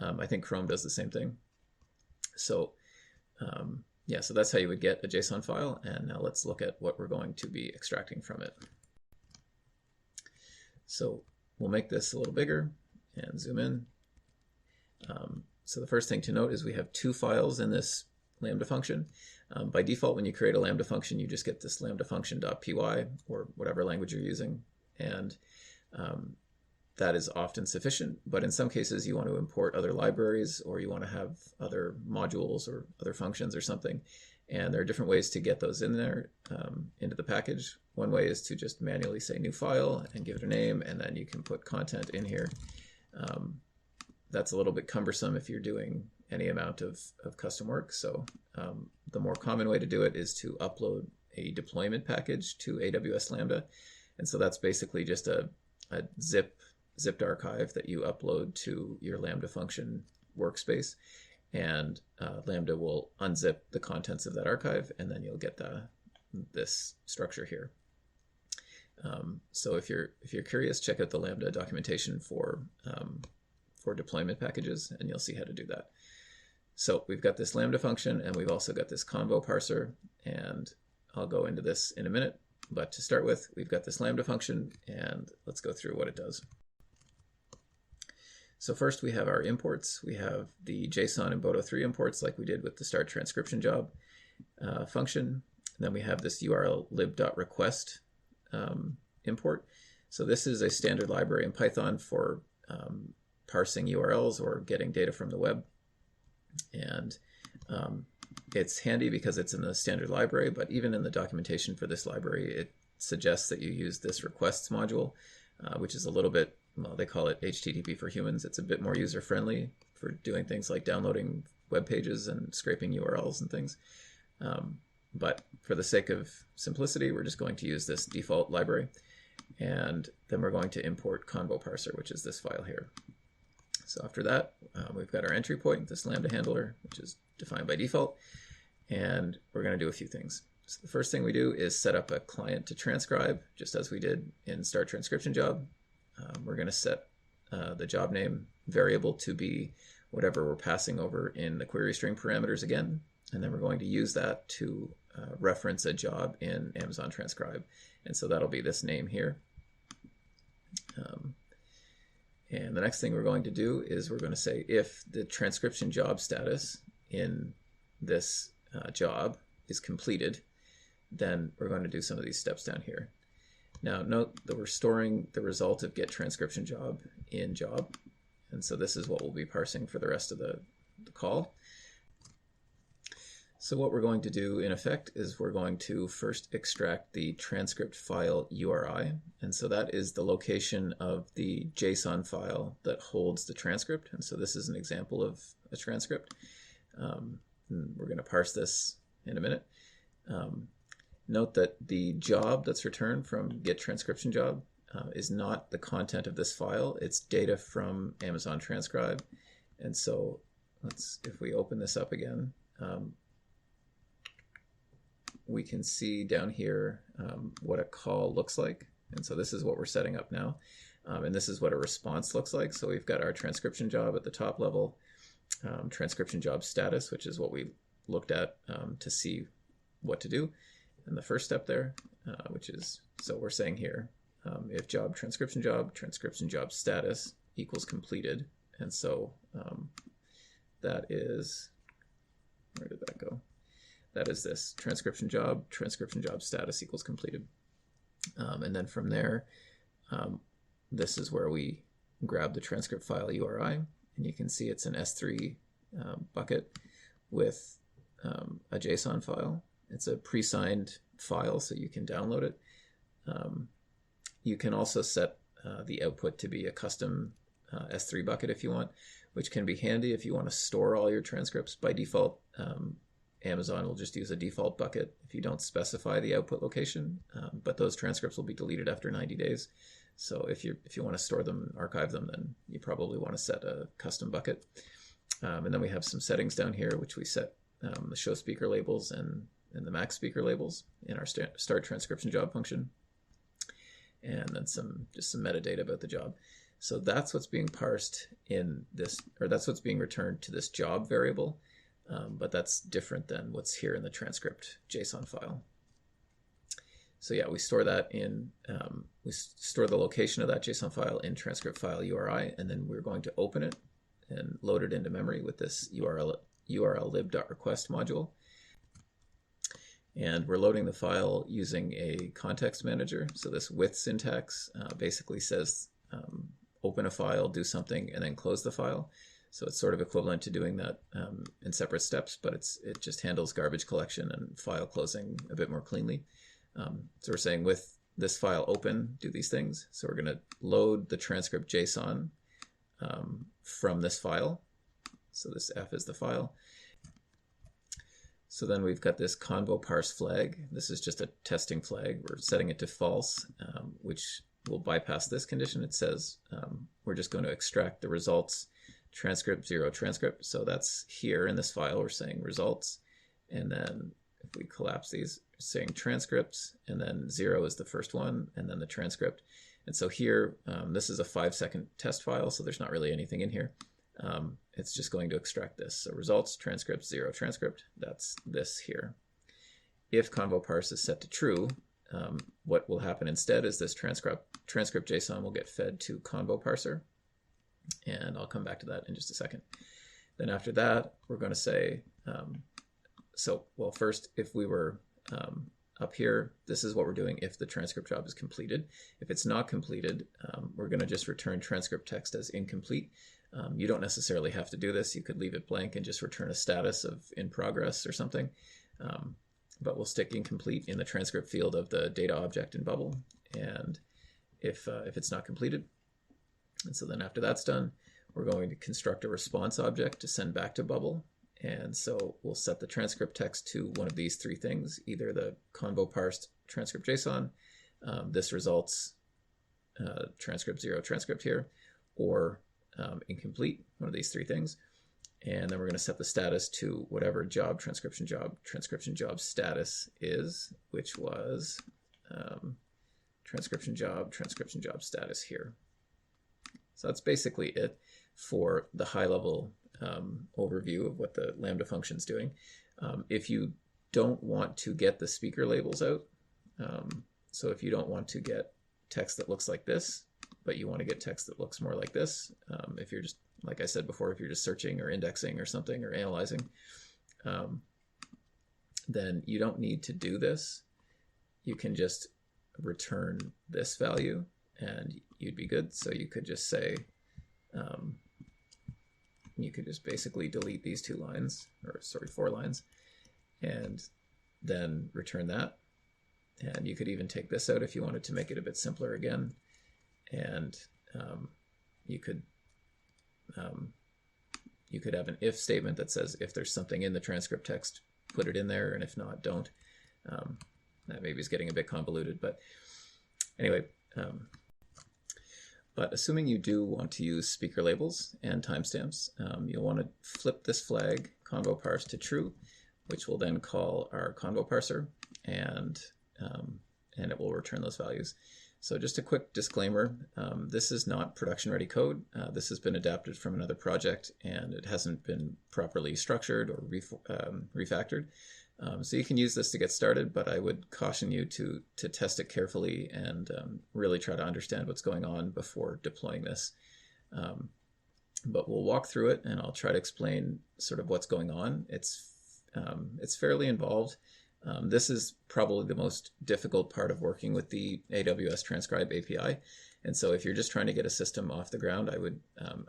I think Chrome does the same thing. So yeah, so that's how you would get a JSON file. And now let's look at what we're going to be extracting from it. So we'll make this a little bigger and zoom in. So the first thing to note is we have two files in this Lambda function. By default, when you create a Lambda function, you just get this lambda function.py or whatever language you're using. And that is often sufficient, but in some cases you want to import other libraries, or you want to have other modules or other functions or something. And there are different ways to get those in there into the package. One way is to just manually say new file and give it a name, and then you can put content in here. That's a little bit cumbersome if you're doing any amount of custom work. So the more common way to do it is to upload a deployment package to AWS Lambda. And so that's basically just a zipped archive that you upload to your Lambda function workspace, and Lambda will unzip the contents of that archive, and then you'll get this structure here. So if you're curious, check out the Lambda documentation for deployment packages, and you'll see how to do that. So we've got this Lambda function, and we've also got this convo parser, and I'll go into this in a minute. But to start with, we've got this Lambda function, and let's go through what it does. So first we have our imports. We have the JSON and Boto3 imports like we did with the start transcription job function. And then we have this URL lib.request import. So this is a standard library in Python for parsing URLs or getting data from the web. And it's handy because it's in the standard library, but even in the documentation for this library, it suggests that you use this requests module, which is a little bit, well, they call it HTTP for humans. It's a bit more user-friendly for doing things like downloading web pages and scraping URLs and things. But for the sake of simplicity, we're just going to use this default library. And then we're going to import convo parser, which is this file here. So after that, we've got our entry point, this Lambda handler, which is defined by default. And we're going to do a few things. So the first thing we do is set up a client to transcribe, just as we did in start transcription job. We're going to set the job name variable to be whatever we're passing over in the query string parameters again. And then we're going to use that to reference a job in Amazon Transcribe. And so that'll be this name here. And the next thing we're going to do is we're going to say if the transcription job status in this job is completed, then we're going to do some of these steps down here. Now note that we're storing the result of GetTranscriptionJob in job. And so this is what we'll be parsing for the rest of the call. So what we're going to do in effect is we're going to first extract the transcript file URI. And so that is the location of the JSON file that holds the transcript. And so this is an example of a transcript. We're going to parse this in a minute. Note that the job that's returned from GetTranscriptionJob is not the content of this file. It's data from Amazon Transcribe. And so if we open this up again, we can see down here what a call looks like. And so this is what we're setting up now. And this is what a response looks like. So we've got our transcription job at the top level. transcription job status, which is what we looked at to see what to do. And the first step there, which is, so we're saying here, if job transcription job status equals completed. And so that is, where did that go? That is this transcription job status equals completed. And then from there, this is where we grab the transcript file URI, and you can see it's an S3 bucket with a JSON file. It's a pre-signed file, so you can download it. You can also set the output to be a custom S3 bucket if you want, which can be handy if you want to store all your transcripts. By default, Amazon will just use a default bucket if you don't specify the output location, but those transcripts will be deleted after 90 days. So if you want to store them, archive them, then you probably want to set a custom bucket. And then we have some settings down here, which we set the show speaker labels and the max speaker labels in our start transcription job function. And then just some metadata about the job. So that's what's being parsed in this, or that's what's being returned to this job variable. But that's different than what's here in the transcript JSON file. So yeah, we store that in, we store the location of that JSON file in transcript file URI, and then we're going to open it and load it into memory with this URL lib.request module. And we're loading the file using a context manager. So this with syntax basically says open a file, do something, and then close the file. So it's sort of equivalent to doing that in separate steps, but it just handles garbage collection and file closing a bit more cleanly. So we're saying with this file open, do these things. So we're going to load the transcript JSON from this file. So this F is the file. So then we've got this convo parse flag. This is just a testing flag. We're setting it to false, which will bypass this condition. It says we're just going to extract the results transcript 0 transcript. So that's here in this file. We're saying results. And then if we collapse these, saying transcripts, and then 0 is the first one, and then the transcript. And so here, this is a 5-second test file, so there's not really anything in here. It's just going to extract this. So results, transcript, 0 transcript, that's this here. If convo parse is set to true, what will happen instead is this transcript JSON will get fed to convo parser. And I'll come back to that in just a second. Then after that, we're going to say, well, first, if we were up here, this is what we're doing if the transcript job is completed. If it's not completed, we're going to just return transcript text as incomplete. You don't necessarily have to do this. You could leave it blank and just return a status of in progress or something. But we'll stick incomplete in the transcript field of the data object in Bubble. And if it's not completed, and so then after that's done, we're going to construct a response object to send back to Bubble. And so we'll set the transcript text to one of these three things, either the convo parsed transcript JSON, this results transcript 0 transcript here, or incomplete, one of these three things. And then we're going to set the status to whatever job transcription job status is, which was transcription job status here. So that's basically it for the high level overview of what the Lambda function is doing. If you don't want to get the speaker labels out, so if you don't want to get text that looks like this, but you want to get text that looks more like this, if you're just, like I said before, if you're just searching or indexing or something or analyzing, then you don't need to do this. You can just return this value and you'd be good. So you could just say, you could just basically delete these 2 lines, or sorry, 4 lines, and then return that. And you could even take this out if you wanted to make it a bit simpler again. And you could have an if statement that says if there's something in the transcript text, put it in there, and if not, don't. That maybe is getting a bit convoluted, but anyway. But assuming you do want to use speaker labels and timestamps, you'll want to flip this flag convo parse to true, which will then call our convo parser, and it will return those values. So just a quick disclaimer, this is not production-ready code. This has been adapted from another project, and it hasn't been properly structured or refactored. So you can use this to get started, but I would caution you to test it carefully and really try to understand what's going on before deploying this. But we'll walk through it, and I'll try to explain sort of what's going on. It's fairly involved. This is probably the most difficult part of working with the AWS Transcribe API. And so if you're just trying to get a system off the ground, I would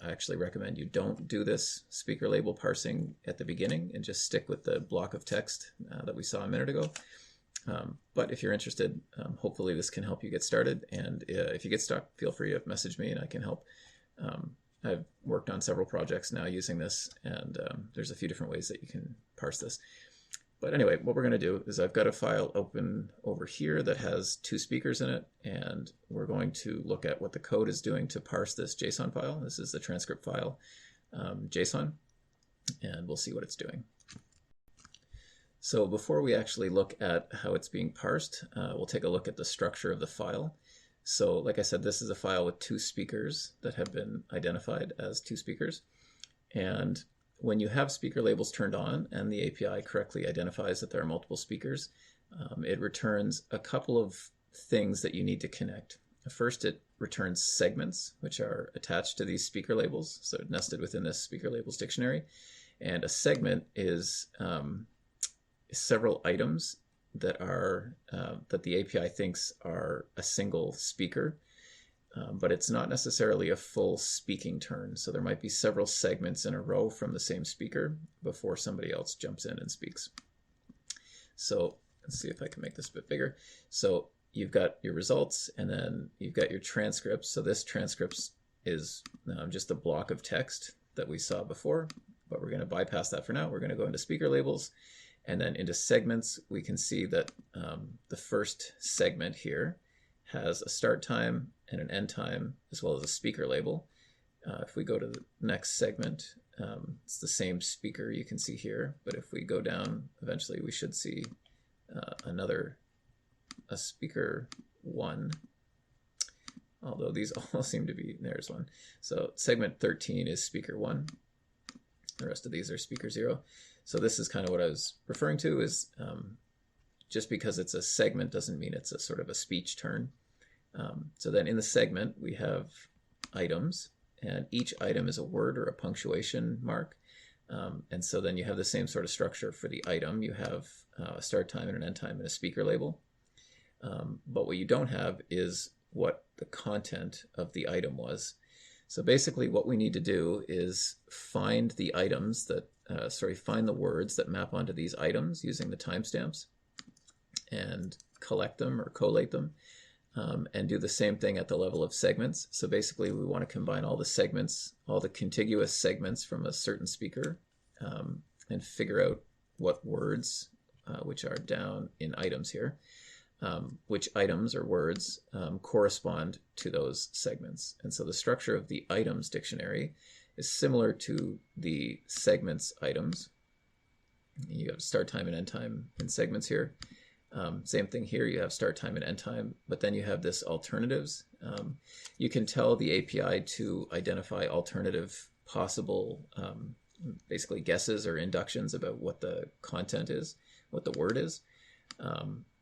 actually recommend you don't do this speaker label parsing at the beginning and just stick with the block of text that we saw a minute ago. But if you're interested, hopefully this can help you get started. And if you get stuck, feel free to message me and I can help. I've worked on several projects now using this, and there's a few different ways that you can parse this. But anyway, what we're going to do is I've got a file open over here that has 2 speakers in it, and we're going to look at what the code is doing to parse this JSON file. This is the transcript file, JSON, and we'll see what it's doing. So before we actually look at how it's being parsed, we'll take a look at the structure of the file. So like I said, this is a file with 2 speakers that have been identified as 2 speakers. And when you have speaker labels turned on and the API correctly identifies that there are multiple speakers, it returns a couple of things that you need to connect. First, it returns segments, which are attached to these speaker labels, so nested within this speaker labels dictionary. And a segment is several items that are that the API thinks are a single speaker. But it's not necessarily a full speaking turn. So there might be several segments in a row from the same speaker before somebody else jumps in and speaks. So let's see if I can make this a bit bigger. So you've got your results, and then you've got your transcripts. So this transcripts is just a block of text that we saw before, but we're going to bypass that for now. We're going to go into speaker labels, and then into segments. We can see that the first segment here has a start time and an end time, as well as a speaker label. If we go to the next segment, it's the same speaker you can see here, but if we go down, eventually we should see a speaker 1, although these all seem to be, there's one. So segment 13 is speaker 1. The rest of these are speaker 0. So this is kind of what I was referring to, is just because it's a segment doesn't mean it's a sort of a speech turn. So then in the segment, we have items, and each item is a word or a punctuation mark. And so then you have the same sort of structure for the item. You have a start time and an end time and a speaker label. But what you don't have is what the content of the item was. So basically what we need to do is find the items that, find the words that map onto these items using the timestamps and collect them or collate them. And do the same thing at the level of segments. So basically we want to combine all the segments, all the contiguous segments from a certain speaker, and figure out what words, which are down in items here, which items or words correspond to those segments. And so the structure of the items dictionary is similar to the segments items. You have start time and end time in segments here. Same thing here, you have start time and end time, but then you have this alternatives. You can tell the API to identify alternative possible, basically guesses or inductions about what the content is, what the word is.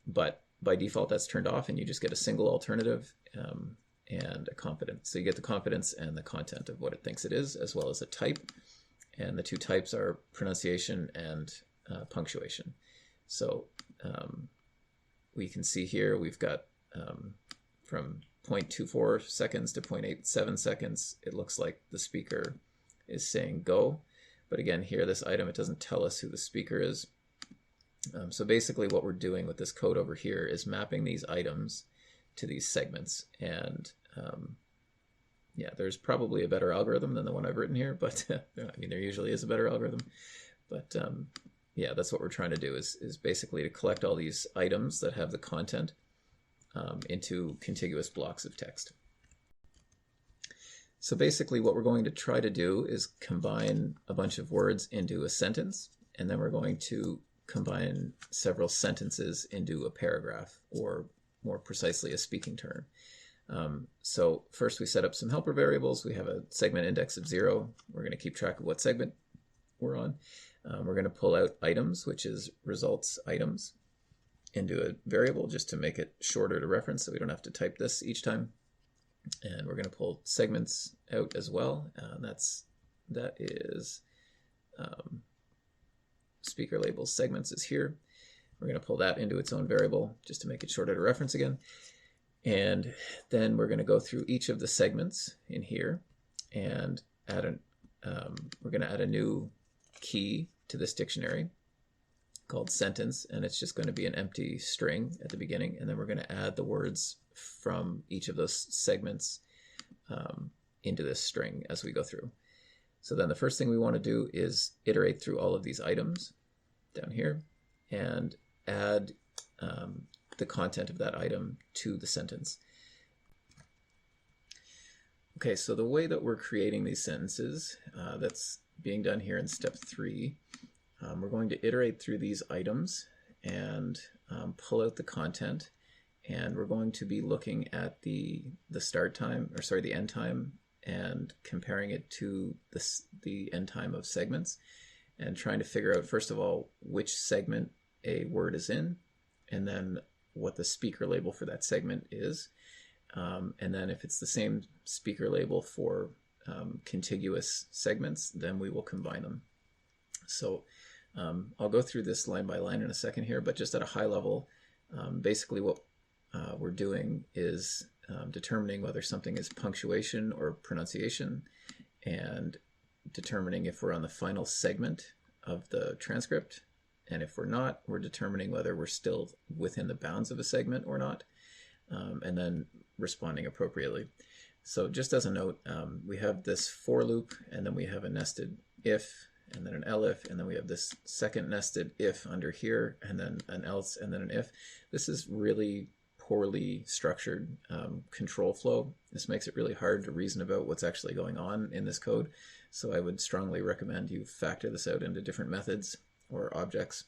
But by default, that's turned off, and you just get a single alternative and a confidence. So you get the confidence and the content of what it thinks it is, as well as a type. And the 2 types are pronunciation and punctuation. So we can see here we've got from 0.24 seconds to 0.87 seconds, it looks like the speaker is saying go. But again, here, this item, it doesn't tell us who the speaker is. So basically what we're doing with this code over here is mapping these items to these segments. And yeah, there's probably a better algorithm than the one I've written here, but I mean, there usually is a better algorithm. But yeah, that's what we're trying to do, is basically to collect all these items that have the content into contiguous blocks of text. So basically what we're going to try to do is combine a bunch of words into a sentence, and then we're going to combine several sentences into a paragraph, or more precisely a speaking turn. So first we set up some helper variables. We have a segment index of 0. We're going to keep track of what segment we're on. We're going to pull out items, which is results items, into a variable just to make it shorter to reference so we don't have to type this each time. And we're going to pull segments out as well. That is speaker labels segments is here. We're going to pull that into its own variable just to make it shorter to reference again. And then we're going to go through each of the segments in here and we're going to add a new key to this dictionary called sentence, and it's just going to be an empty string at the beginning, and then we're going to add the words from each of those segments into this string as we go through. So then the first thing we want to do is iterate through all of these items down here and add the content of that item to the sentence. Okay, so the way that we're creating these sentences, that's being done here in step 3, we're going to iterate through these items and pull out the content, and we're going to be looking at the start time, or sorry, the end time, and comparing it to the end time of segments, and trying to figure out, first of all, which segment a word is in, and then what the speaker label for that segment is. And then if it's the same speaker label for contiguous segments, then we will combine them. So I'll go through this line by line in a second here, but just at a high level, basically what we're doing is determining whether something is punctuation or pronunciation, and determining if we're on the final segment of the transcript. And if we're not, we're determining whether we're still within the bounds of a segment or not, and then responding appropriately. So just as a note, we have this for loop, and then we have a nested if, and then an elif, and then we have this second nested if under here, and then an else, and then an if. This is really poorly structured control flow. This makes it really hard to reason about what's actually going on in this code. So I would strongly recommend you factor this out into different methods or objects.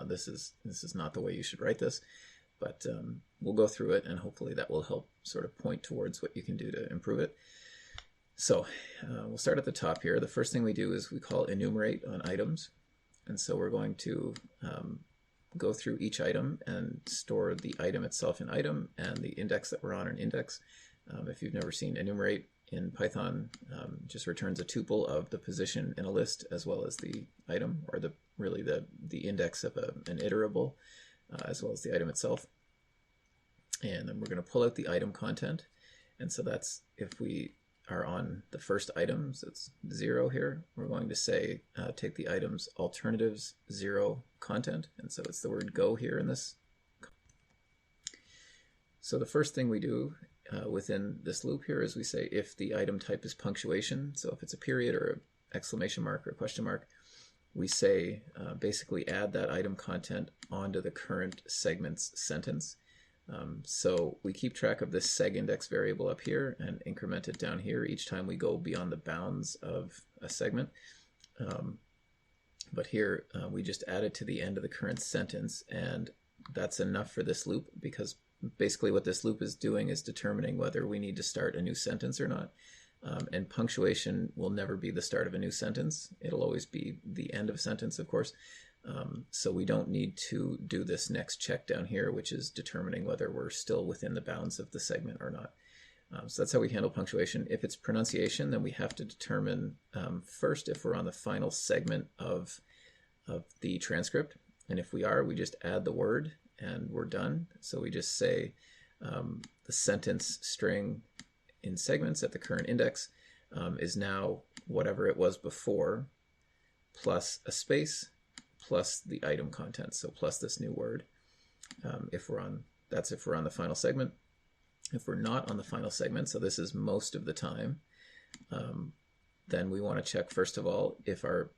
This is not the way you should write this, but we'll go through it, and hopefully that will help sort of point towards what you can do to improve it. So we'll start at the top here. The first thing we do is we call enumerate on items, and so we're going to go through each item and store the item itself in item and the index that we're on in index. If you've never seen enumerate in Python, just returns a tuple of the position in a list as well as the item, or really the index of an iterable, as well as the item itself. And then we're going to pull out the item content, and so that's if we are on the first item, so it's 0 here, we're going to say take the item's alternatives 0 content, and so it's the word go here in this. So the first thing we do within this loop here is we say if the item type is punctuation, so if it's a period or an exclamation mark or a question mark, we say basically add that item content onto the current segment's sentence. So we keep track of this seg index variable up here and increment it down here each time we go beyond the bounds of a segment. But here we just add it to the end of the current sentence, and that's enough for this loop, because basically what this loop is doing is determining whether we need to start a new sentence or not. And punctuation will never be the start of a new sentence. It'll always be the end of a sentence, of course. So we don't need to do this next check down here, which is determining whether we're still within the bounds of the segment or not. So that's how we handle punctuation. If it's pronunciation, then we have to determine first if we're on the final segment of the transcript. And if we are, we just add the word and we're done. So we just say the sentence string in segments at the current index is now whatever it was before, plus a space, plus the item content, so plus this new word. If we're on the final segment. If we're not on the final segment, so this is most of the time, then we want to check first of all if our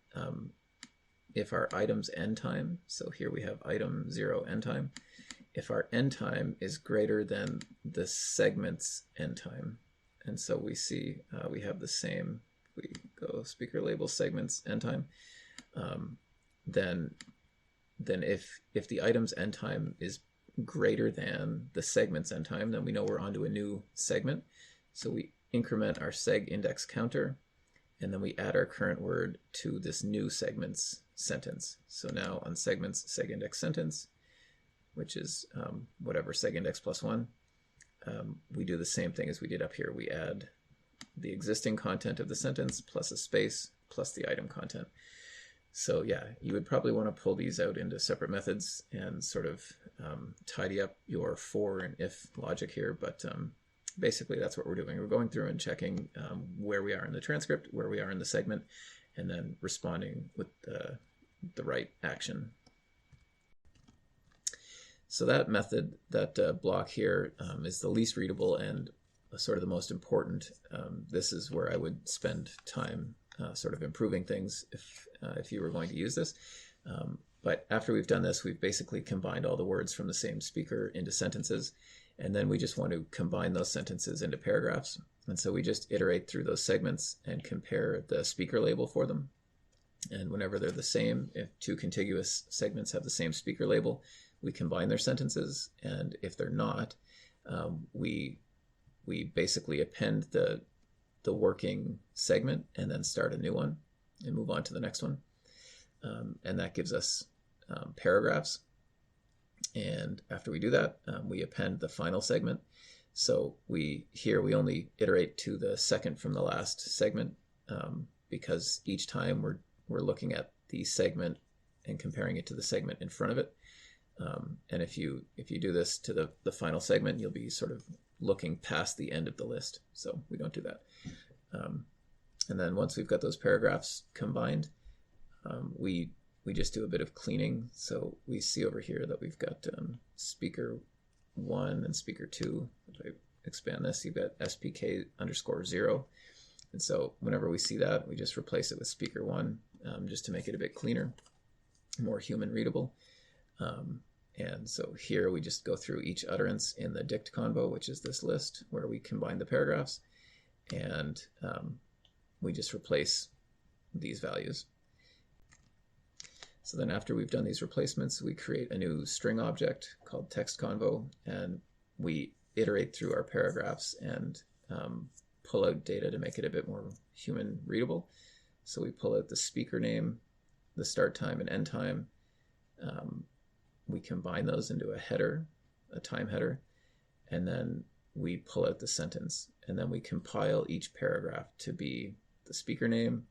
item's end time, so here we have item 0 end time, if our end time is greater than the segment's end time. And so we see we have the same, we go speaker label segments end time, then if the item's end time is greater than the segment's end time, then we know we're onto a new segment. So we increment our seg index counter, and then we add our current word to this new segment's sentence. So now on segment's seg index sentence, which is whatever seg index plus 1, we do the same thing as we did up here. We add the existing content of the sentence plus a space plus the item content. So yeah, you would probably want to pull these out into separate methods and sort of tidy up your for and if logic here, but basically that's what we're doing. We're going through and checking where we are in the transcript, where we are in the segment, and then responding with the right action. So that method, that block here, is the least readable and sort of the most important. This is where I would spend time sort of improving things if you were going to use this. But after we've done this, we've basically combined all the words from the same speaker into sentences, and then we just want to combine those sentences into paragraphs. And so we just iterate through those segments and compare the speaker label for them. And whenever they're the same, if two contiguous segments have the same speaker label, we combine their sentences. And if they're not, we basically append the working segment and then start a new one and move on to the next one. And that gives us paragraphs. And after we do that, we append the final segment. So here we only iterate to the second from the last segment because each time we're looking at the segment and comparing it to the segment in front of it. And if you do this to the final segment, you'll be sort of looking past the end of the list. So we don't do that. And then once we've got those paragraphs combined, we just do a bit of cleaning. So we see over here that we've got speaker 1 and speaker 2. If I expand this, you've got SPK_0. And so whenever we see that, we just replace it with speaker 1 just to make it a bit cleaner, more human readable. And so here we just go through each utterance in the dict convo, which is this list where we combine the paragraphs, and we just replace these values. So then after we've done these replacements, we create a new string object called text convo, and we iterate through our paragraphs and pull out data to make it a bit more human readable. So we pull out the speaker name, the start time and end time. We combine those into a header, a time header, and then we pull out the sentence, and then we compile each paragraph to be the speaker name,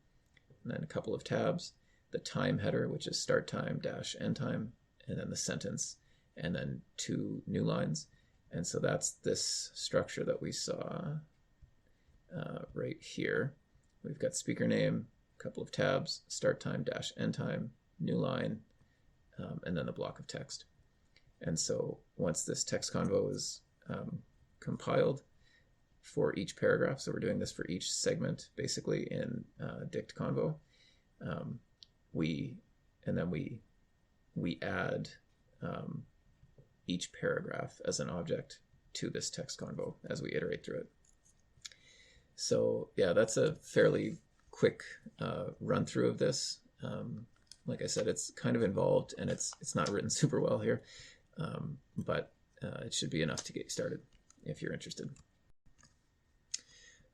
and then a couple of tabs, the time header, which is start time dash end time, and then the sentence, and then 2 new lines. And so that's this structure that we saw right here. We've got speaker name, a couple of tabs, start time dash end time, new line, and then the block of text. And so once this text convo is compiled for each paragraph, so we're doing this for each segment basically in dict convo, we add each paragraph as an object to this text convo as we iterate through it. So yeah, that's a fairly quick run through of this. Like I said, it's kind of involved and it's not written super well here, but it should be enough to get you started if you're interested.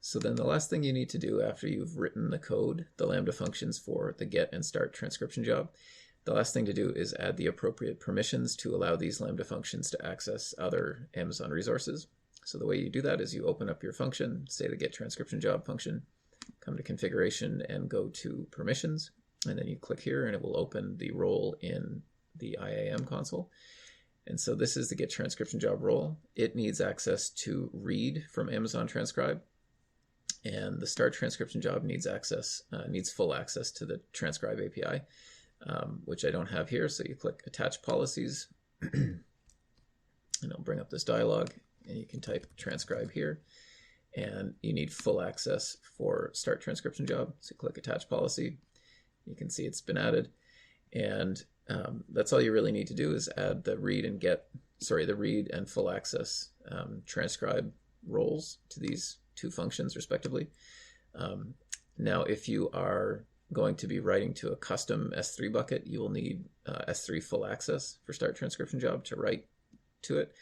So then the last thing you need to do after you've written the code, the Lambda functions for the get and start transcription job, the last thing to do is add the appropriate permissions to allow these Lambda functions to access other Amazon resources. So the way you do that is you open up your function, say the GetTranscriptionJob function, come to configuration and go to permissions, and then you click here and it will open the role in the IAM console. And so this is the GetTranscriptionJob role. It needs access to read from Amazon Transcribe, and the start transcription job needs full access to the Transcribe API, which I don't have here. So you click Attach Policies, and it'll bring up this dialog, and you can type transcribe here, and you need full access for start transcription job. So click Attach Policy. You can see it's been added, and that's all you really need to do is add the read and full access transcribe roles to these 2 functions respectively. Now, if you are going to be writing to a custom S3 bucket, you will need S3 full access for start transcription job to write to it.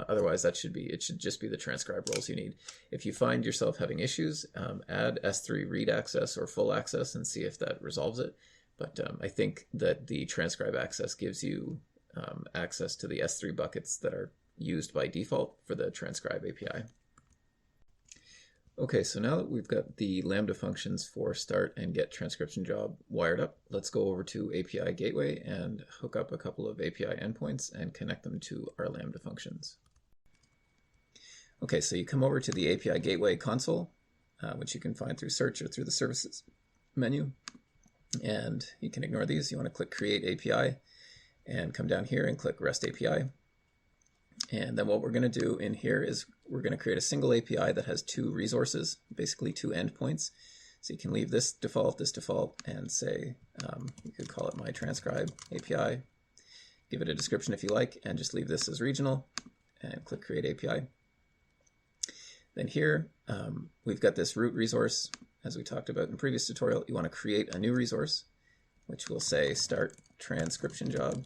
Otherwise it should just be the transcribe roles you need. If you find yourself having issues, add S3 read access or full access and see if that resolves it. But I think that the transcribe access gives you access to the S3 buckets that are used by default for the transcribe API. Okay, so now that we've got the Lambda functions for start and get transcription job wired up, let's go over to API Gateway and hook up a couple of API endpoints and connect them to our Lambda functions. Okay, so you come over to the API Gateway console, which you can find through search or through the services menu. And you can ignore these. You want to click Create API and come down here and click REST API. And then what we're going to do in here is we're going to create a single API that has two resources, basically two endpoints. So you can leave this default, and say, you could call it my transcribe API, give it a description if you like, and just leave this as regional, and click Create API. Then here, we've got this root resource, as we talked about in the previous tutorial. You want to create a new resource, which will say start transcription job.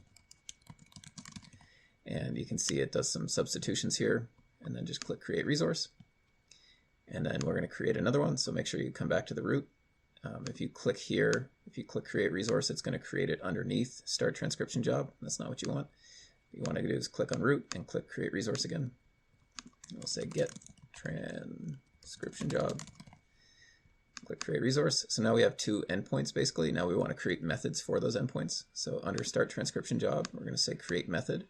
And you can see it does some substitutions here, and then just click Create Resource. And then we're going to create another one, so make sure you come back to the root. If you click here, if you click Create Resource, it's going to create it underneath Start Transcription Job. That's not what you want. What you want to do is click on Root and click Create Resource again. And we'll say Get Transcription Job. Click Create Resource. So now we have two endpoints basically. Now we want to create methods for those endpoints. So under Start Transcription Job, we're going to say Create Method.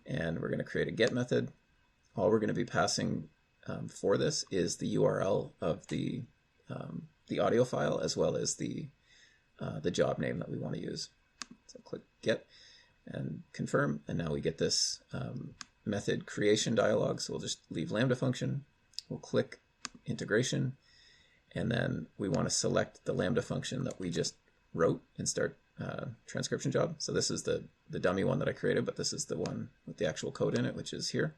And we're going to create a get method. All we're going to be passing for this is the URL of the audio file as well as the job name that we want to use. So click get and confirm, and now we get this method creation dialog. So we'll just leave Lambda function. We'll click integration, and then we want to select the Lambda function that we just wrote and start transcription job. So this is the dummy one that I created, but this is the one with the actual code in it, which is here.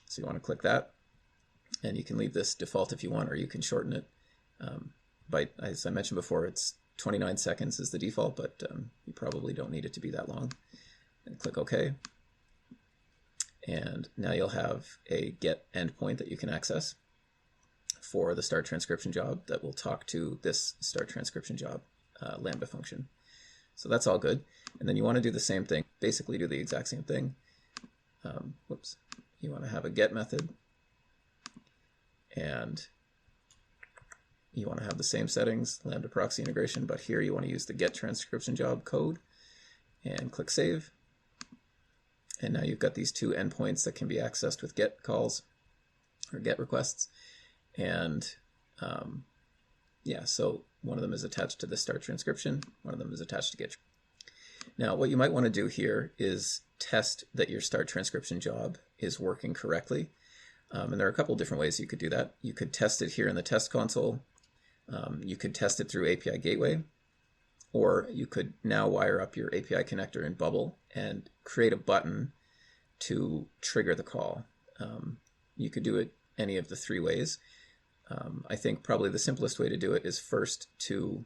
So you want to click that, and you can leave this default if you want, or you can shorten it. As I mentioned before, it's 29 seconds is the default, but you probably don't need it to be that long. And click OK. And now you'll have a get endpoint that you can access for the start transcription job that will talk to this start transcription job Lambda function. So that's all good. And then you want to do the same thing, basically do the exact same thing. You want to have a get method, and you want to have the same settings, Lambda proxy integration, but here you want to use the get transcription job code and click save. And now you've got these two endpoints that can be accessed with get calls or get requests. And yeah, so one of them is attached to the start transcription, one of them is attached to get. Now, what you might want to do here is test that your start transcription job is working correctly. And there are a couple different ways you could do that. You could test it here in the test console. You could test it through API Gateway, or you could now wire up your API connector in Bubble and create a button to trigger the call. You could do it any of the three ways. I think probably the simplest way to do it is first to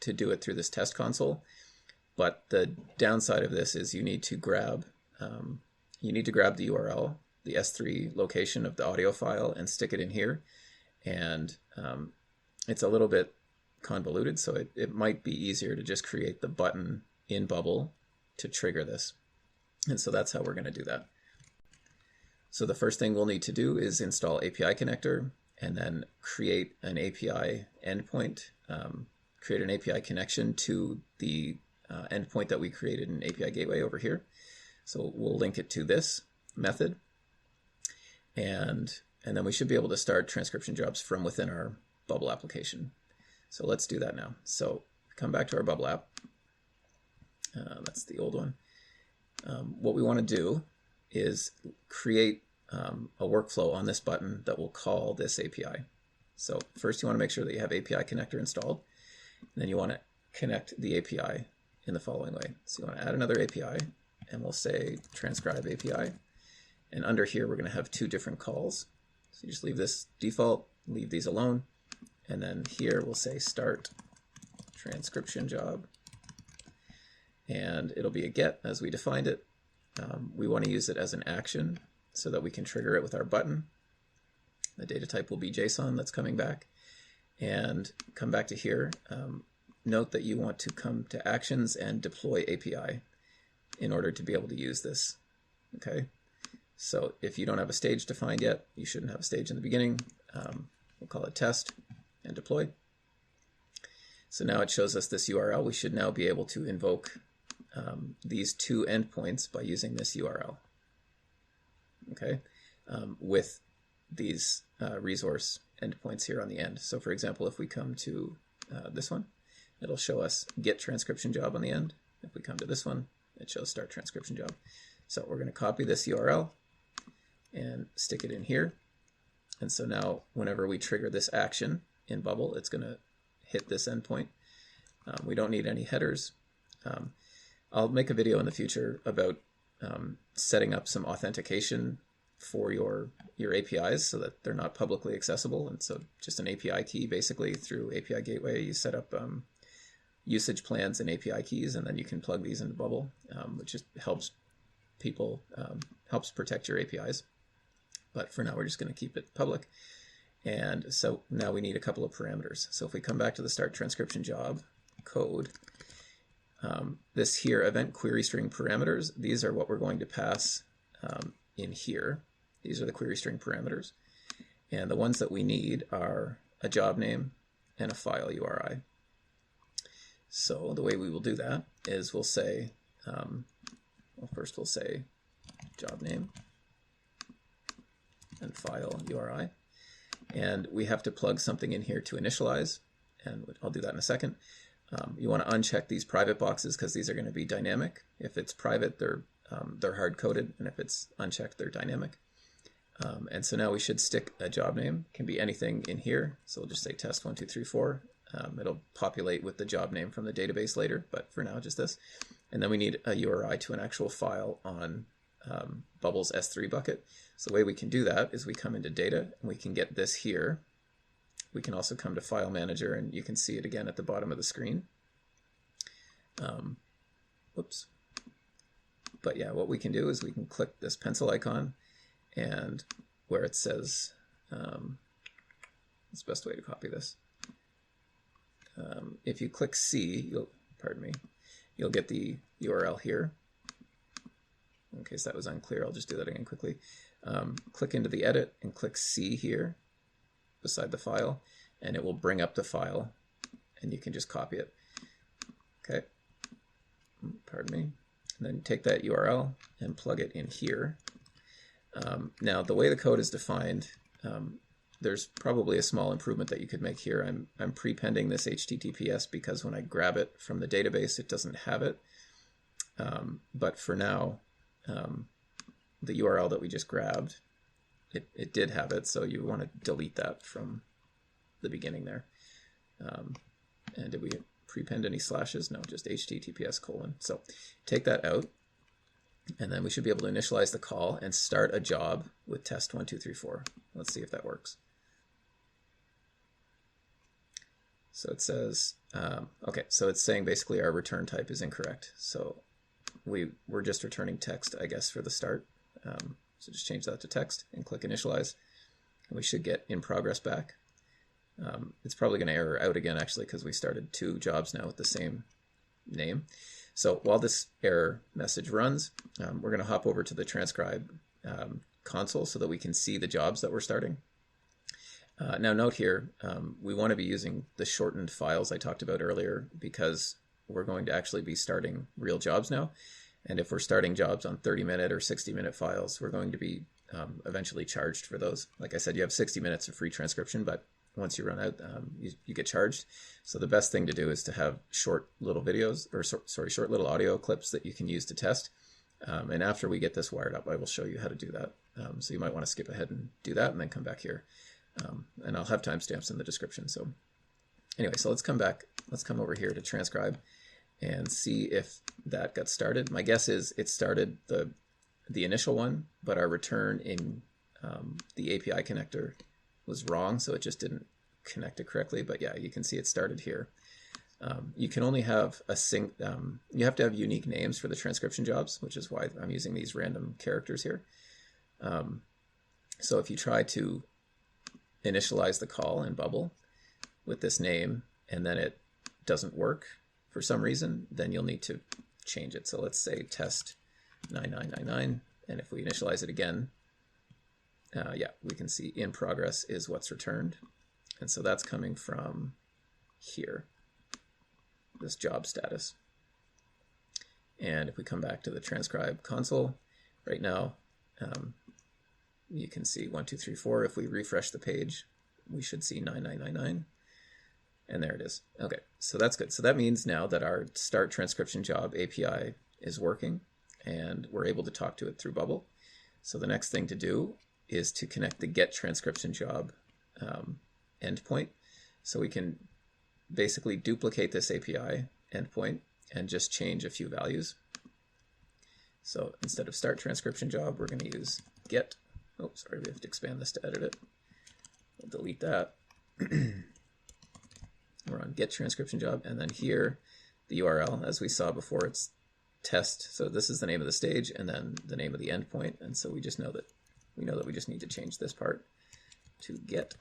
do it through this test console. But the downside of this is you need to grab the URL, the S3 location of the audio file, and stick it in here. And it's a little bit convoluted, so it might be easier to just create the button in Bubble to trigger this. And so that's how we're going to do that. So the first thing we'll need to do is install API connector, and then create an API endpoint, create an API connection to the endpoint that we created in API Gateway over here. So we'll link it to this method, and then we should be able to start transcription jobs from within our Bubble application. So let's do that now. So come back to our Bubble app. That's the old one. What we want to do is create a workflow on this button that will call this API. So first you want to make sure that you have API connector installed. And then you want to connect the API in the following way. So you want to add another API, and we'll say transcribe API. And under here we're going to have two different calls. So you just leave this default, leave these alone. And then here we'll say start transcription job. and it'll be a get as we defined it. We want to use it as an action so that we can trigger it with our button. The data type will be JSON that's coming back. And come back to here. Note that you want to come to actions and deploy API in order to be able to use this. Okay, so if you don't have a stage defined yet, you shouldn't have a stage in the beginning. We'll call it test and deploy. So now it shows us this URL. We should now be able to invoke these two endpoints by using this URL. Okay, with these resource endpoints here on the end. So for example, if we come to this one, it'll show us GetTranscriptionJob on the end. If we come to this one, it shows Start Transcription Job. So we're going to copy this URL and stick it in here. And so now whenever we trigger this action in Bubble, it's going to hit this endpoint. We don't need any headers. I'll make a video in the future about setting up some authentication for your APIs so that they're not publicly accessible. And so just an API key, basically through API Gateway, you set up usage plans and API keys, and then you can plug these into Bubble, which just helps people, helps protect your APIs. But for now, we're just going to keep it public. And so now we need a couple of parameters. So if we come back to the Start Transcription Job code, this here event query string parameters, these are what we're going to pass in here. These are the query string parameters. And the ones that we need are a job name and a file URI. So the way we will do that is we'll say, well, first we'll say job name and file URI. And we have to plug something in here to initialize, and I'll do that in a second. You want to uncheck these private boxes because these are going to be dynamic. If it's private, they're hard-coded, and if it's unchecked, they're dynamic. And so now we should stick a job name. It can be anything in here. So we'll just say test 1, 2, 3, 4. It'll populate with the job name from the database later, but for now, just this. And then we need a URI to an actual file on Bubble's S3 bucket. So the way we can do that is we come into data and we can get this here. We can also come to File Manager, and you can see it again at the bottom of the screen. Whoops. But yeah, what we can do is we can click this pencil icon, and where it says, it's the best way to copy this. If you click C, you'll get the URL here. In case that was unclear, I'll just do that again quickly. Click into the edit and click C here beside the file, and it will bring up the file, and you can just copy it. Okay, pardon me. And then take that URL and plug it in here. Now, the way the code is defined, there's probably a small improvement that you could make here. I'm prepending this HTTPS because when I grab it from the database, it doesn't have it. But for now, the URL that we just grabbed, it did have it, so you want to delete that from the beginning there. And did we prepend any slashes? No, just HTTPS:. So take that out, and then we should be able to initialize the call and start a job with test 1, 2, 3, 4. Let's see if that works. So it says, okay, so it's saying basically our return type is incorrect. So we're just returning text, I guess, for the start. So just change that to text and click initialize, and we should get in progress back. It's probably going to error out again, actually, because we started 2 jobs now with the same name. So while this error message runs, we're going to hop over to the transcribe console so that we can see the jobs that we're starting. Now note here, we want to be using the shortened files I talked about earlier because we're going to actually be starting real jobs now. And if we're starting jobs on 30-minute or 60-minute files, we're going to be eventually charged for those. Like I said, you have 60 minutes of free transcription, but once you run out, you get charged. So the best thing to do is to have short little videos, or short little audio clips that you can use to test. And after we get this wired up, I will show you how to do that. So you might want to skip ahead and do that and then come back here. And I'll have timestamps in the description. So anyway, so let's come back. Let's come over here to transcribe and see if that got started. My guess is it started the initial one, but our return in the API connector was wrong, so it just didn't connect it correctly. But yeah, you can see it started here. You can only have you have to have unique names for the transcription jobs, which is why I'm using these random characters here. So if you try to initialize the call in Bubble with this name and then it doesn't work for some reason, then you'll need to change it. So let's say test 9999, and if we initialize it again, yeah, we can see in progress is what's returned. And so that's coming from here, this job status. And if we come back to the transcribe console, right now, you can see 1, 2, 3, 4. If we refresh the page, we should see 9999. And there it is. Okay, so that's good. So that means now that our Start Transcription Job API is working and we're able to talk to it through Bubble. So the next thing to do is to connect the GetTranscriptionJob endpoint. So we can basically duplicate this API endpoint and just change a few values. So instead of Start Transcription Job, we're going to use Get. Oh, sorry, we have to expand this to edit it. We'll delete that. We're on Get Transcription Job, and then here, the URL, as we saw before, it's test. So this is the name of the stage, and then the name of the endpoint. And so we just know that we just need to change this part to get,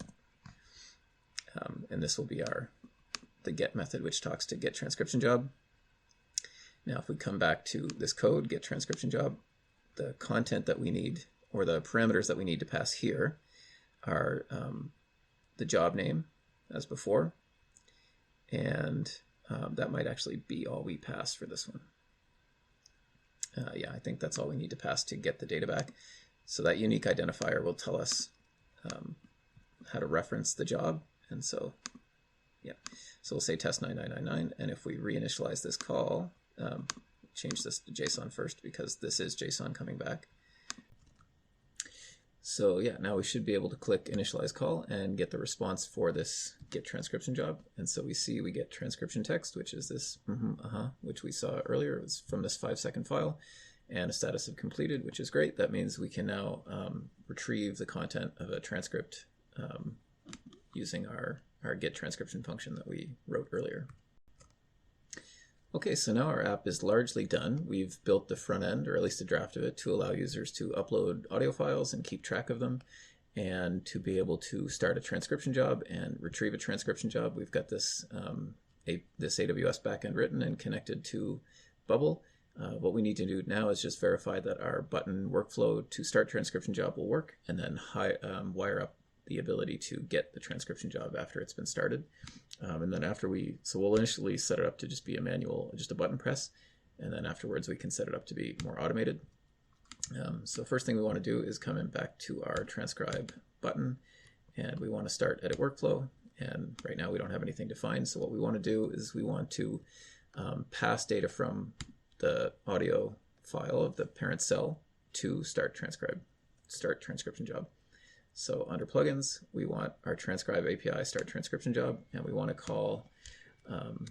and this will be the get method, which talks to Get Transcription Job. Now, if we come back to this code, Get Transcription Job, the content that we need, or the parameters that we need to pass here, are the job name, as before. And that might actually be all we pass for this one. Yeah, I think that's all we need to pass to get the data back. So that unique identifier will tell us how to reference the job. And so, yeah, so we'll say test 9999. And if we reinitialize this call, change this to JSON first because this is JSON coming back. So yeah, now we should be able to click initialize call and get the response for this get transcription job. And so we get transcription text, which is this which we saw earlier. It was from this 5-second file, and a status of completed, which is great. That means we can now retrieve the content of a transcript using our get transcription function that we wrote earlier. Okay, so now our app is largely done. We've built the front end, or at least a draft of it, to allow users to upload audio files and keep track of them, and to be able to start a transcription job and retrieve a transcription job. We've got this, this AWS backend written and connected to Bubble. What we need to do now is just verify that our button workflow to start transcription job will work, and then wire up the ability to get the transcription job after it's been started. And then we'll initially set it up to just be a manual, just a button press, and then afterwards we can set it up to be more automated. So first thing we want to do is come in back to our transcribe button, and we want to start edit workflow. And right now we don't have anything defined, so what we want to do is we want to pass data from the audio file of the parent cell to start transcription job. So under plugins, we want our transcribe API start transcription job, and we want to call the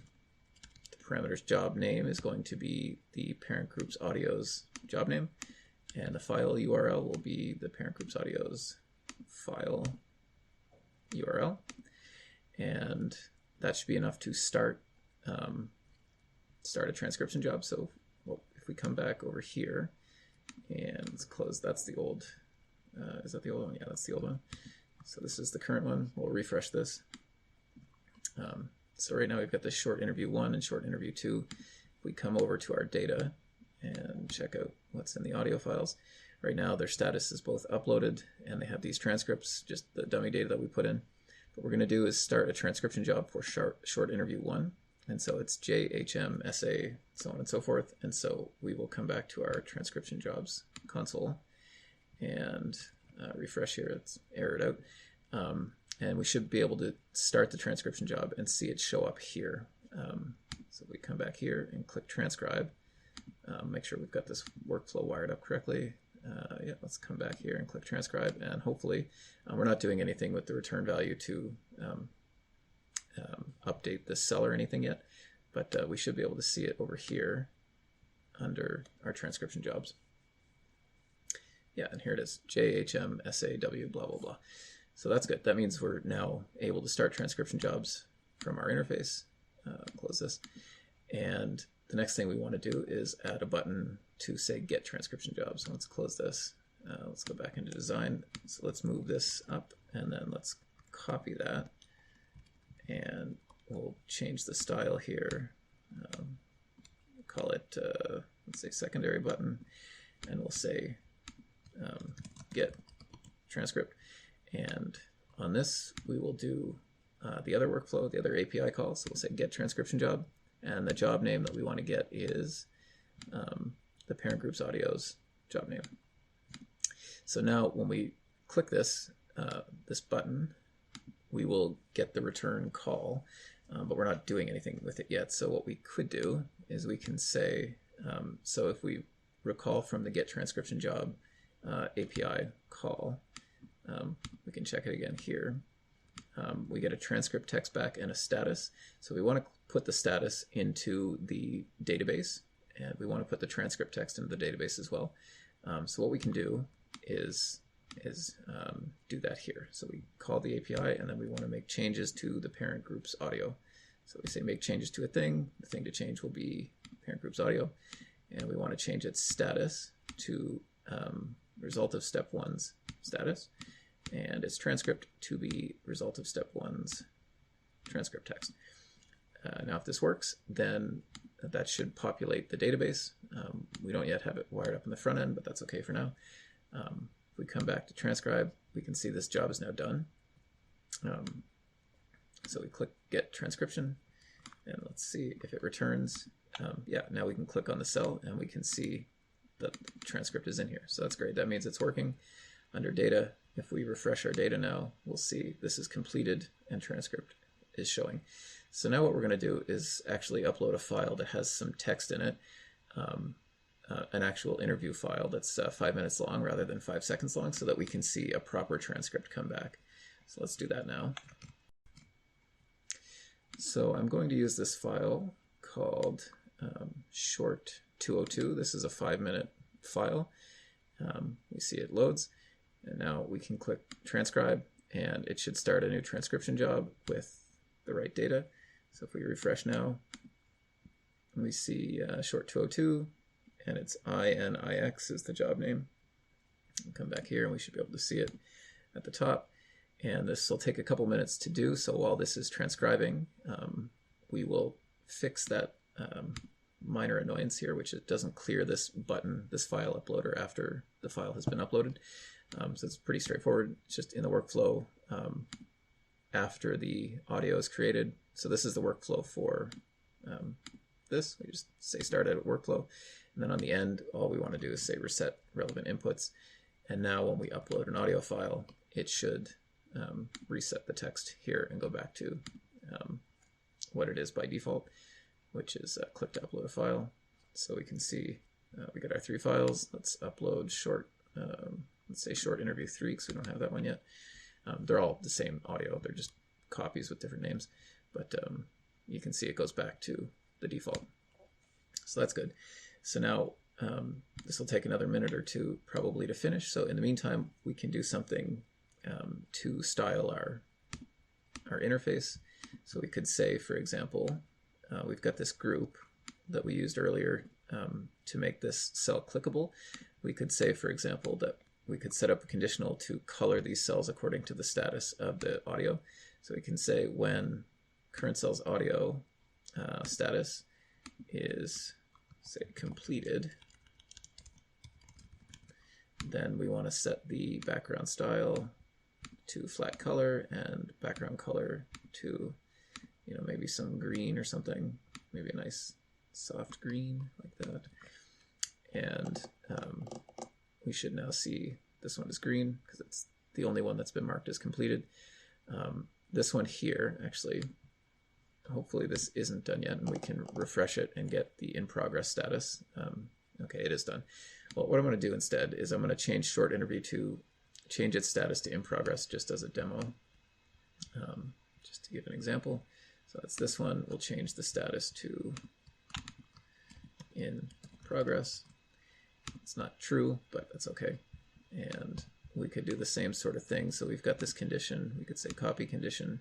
parameters job name is going to be the parent group's audio's job name, and the file URL will be the parent group's audio's file URL, and that should be enough to start a transcription job. So if we come back over here and let's close, that's the old. Is that the old one? Yeah, that's the old one. So this is the current one. We'll refresh this. So right now we've got this short interview 1 and short interview 2. If we come over to our data and check out what's in the audio files, right now their status is both uploaded and they have these transcripts, just the dummy data that we put in. What we're going to do is start a transcription job for short interview 1. And so it's JHM, SA, so on and so forth. And so we will come back to our transcription jobs console and refresh here. It's errored out. And we should be able to start the transcription job and see it show up here. So we come back here and click transcribe. Make sure we've got this workflow wired up correctly. Yeah, let's come back here and click transcribe, and hopefully we're not doing anything with the return value to update the cell or anything yet, but we should be able to see it over here under our transcription jobs. Yeah, and here it is, JHM, SAW, blah, blah, blah. So that's good. That means we're now able to start transcription jobs from our interface. close this. And the next thing we want to do is add a button to say get transcription job. So let's close this. Let's go back into design. So let's move this up and then let's copy that. And we'll change the style here. Call it, let's say secondary button. And we'll say get transcript. And on this, we will do the other workflow, the other API call. So we'll say get transcription job. And the job name that we want to get is the parent group's audio's job name. So now when we click this, this button, we will get the return call, but we're not doing anything with it yet. So what we could do is we can say, so if we recall from the GetTranscriptionJob API call, we can check it again here. We get a transcript text back and a status. So we want to put the status into the database, and we want to put the transcript text into the database as well. So what we can do is do that here. So we call the API, and then we want to make changes to the parent group's audio. So we say make changes to a thing. The thing to change will be parent group's audio, and we want to change its status to result of step 1's status, and its transcript to be result of step 1's transcript text. Now if this works, then that should populate the database. We don't yet have it wired up in the front end, but that's okay for now. If we come back to transcribe, we can see this job is now done. So we click get transcription, and let's see if it returns. Yeah, now we can click on the cell and we can see that the transcript is in here. So that's great. That means it's working. Under data, if we refresh our data now, we'll see this is completed and transcript is showing. So now what we're going to do is actually upload a file that has some text in it, an actual interview file that's 5 minutes long rather than 5 seconds long, so that we can see a proper transcript come back. So let's do that now. So I'm going to use this file called short 202. This is a 5-minute file. We see it loads, and now we can click transcribe, and it should start a new transcription job with the right data. So if we refresh now, we see short 202, and it's INIX is the job name. We'll come back here and we should be able to see it at the top. And this will take a couple minutes to do, so while this is transcribing, we will fix that minor annoyance here, which it doesn't clear this button, this file uploader, after the file has been uploaded. So it's pretty straightforward. It's just in the workflow after the audio is created. So this is the workflow for this. We just say start edit workflow. And then on the end, all we want to do is say reset relevant inputs. And now when we upload an audio file, it should reset the text here and go back to what it is by default, which is click to upload a file. So we can see we got our 3 files. Let's upload short, let's say short interview 3, because we don't have that one yet. They're all the same audio. They're just copies with different names. But you can see it goes back to the default. So that's good. So now this will take another minute or two probably to finish. So in the meantime, we can do something to style our interface. So we could say, for example, we've got this group that we used earlier to make this cell clickable. We could say, for example, that we could set up a conditional to color these cells according to the status of the audio. So we can say when current cell's audio status is, say, completed, then we want to set the background style to flat color and background color to, you know, maybe some green or something, maybe a nice soft green like that. And we should now see this one is green because it's the only one that's been marked as completed. This one here, actually, hopefully this isn't done yet, and we can refresh it and get the in progress status. Okay, it is done. Well, what I'm going to do instead is I'm going to change short interview to change its status to in progress just as a demo, just to give an example. So that's this one. We'll change the status to in progress. It's not true, but that's okay. And we could do the same sort of thing. So we've got this condition. We could say copy condition,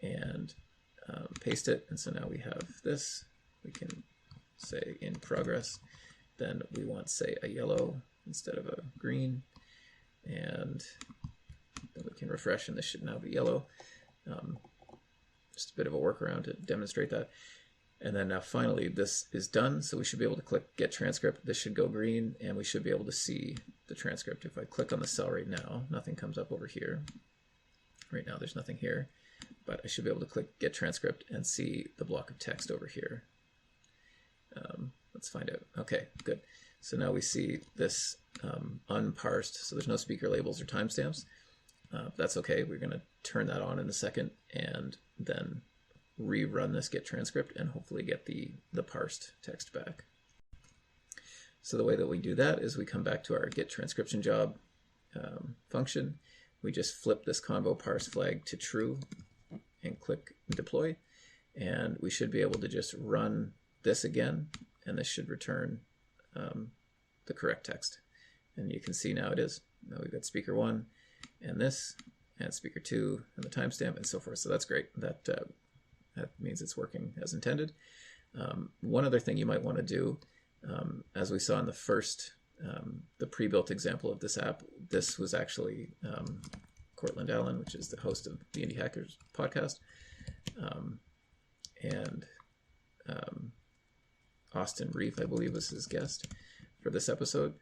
and paste it, and so now we have this. We can say in progress. Then we want, say, a yellow instead of a green, and then we can refresh, and this should now be yellow. Just a bit of a workaround to demonstrate that. And then now finally this is done, so we should be able to click Get Transcript. This should go green, and we should be able to see the transcript. If I click on the cell right now, nothing comes up over here. Right now there's nothing here, but I should be able to click Get Transcript and see the block of text over here. Let's find out. Okay, good. So now we see this unparsed, so there's no speaker labels or timestamps. That's okay. We're going to turn that on in a second and then rerun this get transcript and hopefully get the parsed text back. So the way that we do that is we come back to our GetTranscriptionJob function. We just flip this convo parse flag to true and click deploy, and we should be able to just run this again, and this should return the correct text. And you can see now it is. Now we've got speaker 1 and this, and speaker 2 and the timestamp and so forth. So that's great. That means it's working as intended. One other thing you might want to do, as we saw in the first, the pre-built example of this app, this was actually Cortland Allen, which is the host of the Indie Hackers podcast, and Austin Reef, I believe, was his guest for this episode.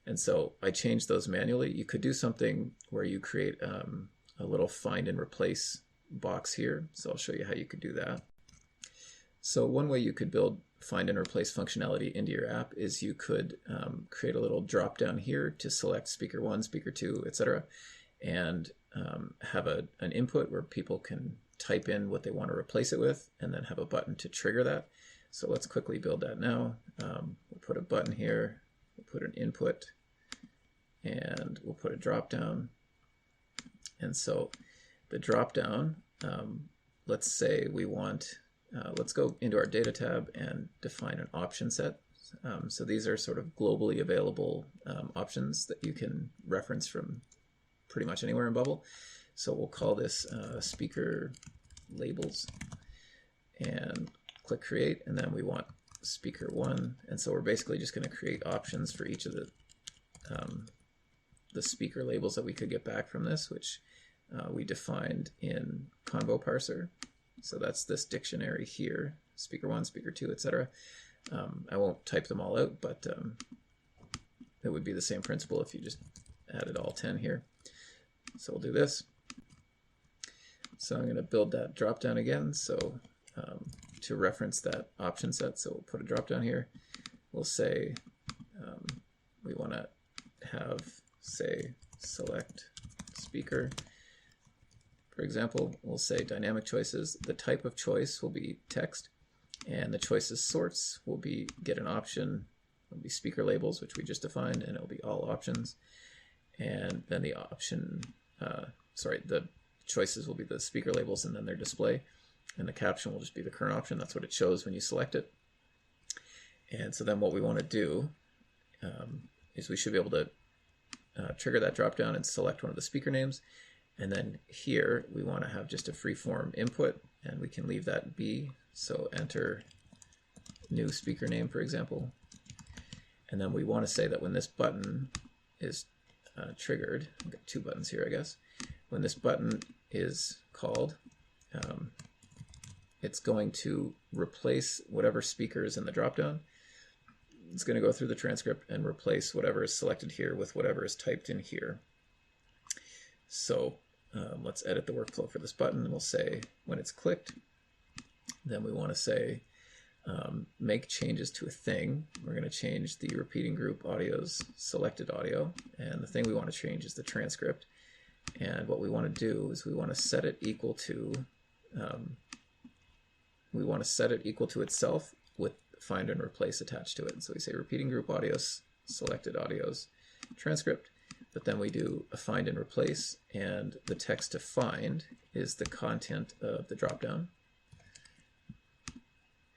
And so I changed those manually. You could do something where you create a little find and replace box here. So I'll show you how you could do that. So one way you could build find and replace functionality into your app is you could create a little drop down here to select speaker 1, speaker 2, etc., and have an input where people can type in what they want to replace it with, and then have a button to trigger that. So let's quickly build that now. We'll put a button here. We'll put an input, and we'll put a drop down. And so the drop down, let's say we want, let's go into our data tab and define an option set. So these are sort of globally available options that you can reference from pretty much anywhere in Bubble. So we'll call this speaker labels, and click create, and then we want speaker 1, and so we're basically just going to create options for each of the speaker labels that we could get back from this, which we defined in Convo Parser. So that's this dictionary here, speaker 1, speaker 2, etc. I won't type them all out, but it would be the same principle if you just added all 10 here. So we'll do this. So I'm going to build that drop down again. So to reference that option set, so we'll put a drop down here. We'll say we want to have, say, select speaker. For example, we'll say dynamic choices. The type of choice will be text, and the choices sorts will be get an option, will be speaker labels, which we just defined, and it'll be all options. And then the option, the choices will be the speaker labels and then their display. And the caption will just be the current option. That's what it shows when you select it. And so then what we want to do is we should be able to trigger that dropdown and select one of the speaker names. And then here we want to have just a free-form input, and we can leave that be. So enter new speaker name, for example. And then we want to say that when this button is triggered, I've got 2 buttons here, I guess. When this button is called, it's going to replace whatever speaker is in the dropdown. It's going to go through the transcript and replace whatever is selected here with whatever is typed in here. So let's edit the workflow for this button. We'll say when it's clicked, then we want to say make changes to a thing. We're going to change the repeating group audio's selected audio, and the thing we want to change is the transcript. And what we want to do is we want to set it equal to itself with find and replace attached to it. So we say repeating group audios, selected audios, transcript, but then we do a find and replace, and the text to find is the content of the dropdown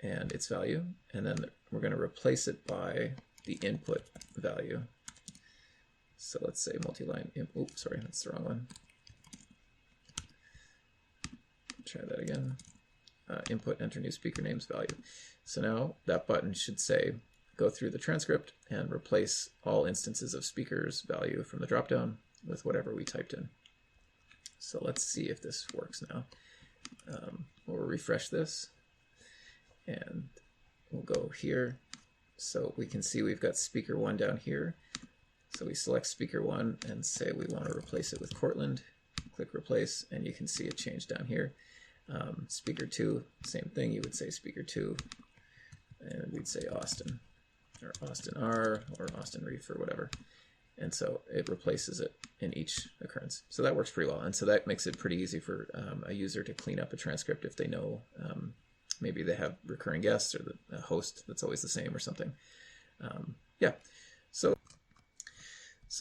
and its value, and then we're going to replace it by the input value. So let's say multi-line, oops, sorry, that's the wrong one. Try that again. input, enter new speaker names value. So now that button should say, go through the transcript and replace all instances of speakers value from the dropdown with whatever we typed in. So let's see if this works now. We'll refresh this and we'll go here. So we can see we've got speaker 1 down here. So we select speaker 1 and say we want to replace it with Cortland. Click replace and you can see it changed down here. Speaker 2, same thing, you would say speaker 2 and we'd say Austin or Austin R or Austin Reef or whatever. And so it replaces it in each occurrence. So that works pretty well. And so that makes it pretty easy for a user to clean up a transcript if they know maybe they have recurring guests or the host that's always the same or something. Yeah. So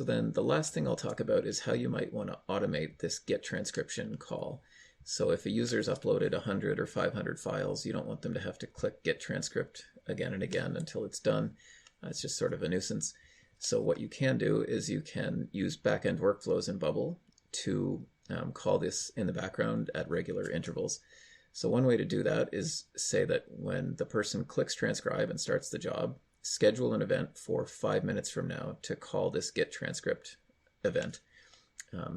then the last thing I'll talk about is how you might want to automate this GetTranscription call. So if a user's uploaded 100 or 500 files, you don't want them to have to click Get Transcript again and again until it's done. It's just sort of a nuisance. So what you can do is you can use backend workflows in Bubble to call this in the background at regular intervals. So one way to do that is say that when the person clicks transcribe and starts the job, schedule an event for 5 minutes from now to call this get transcript event.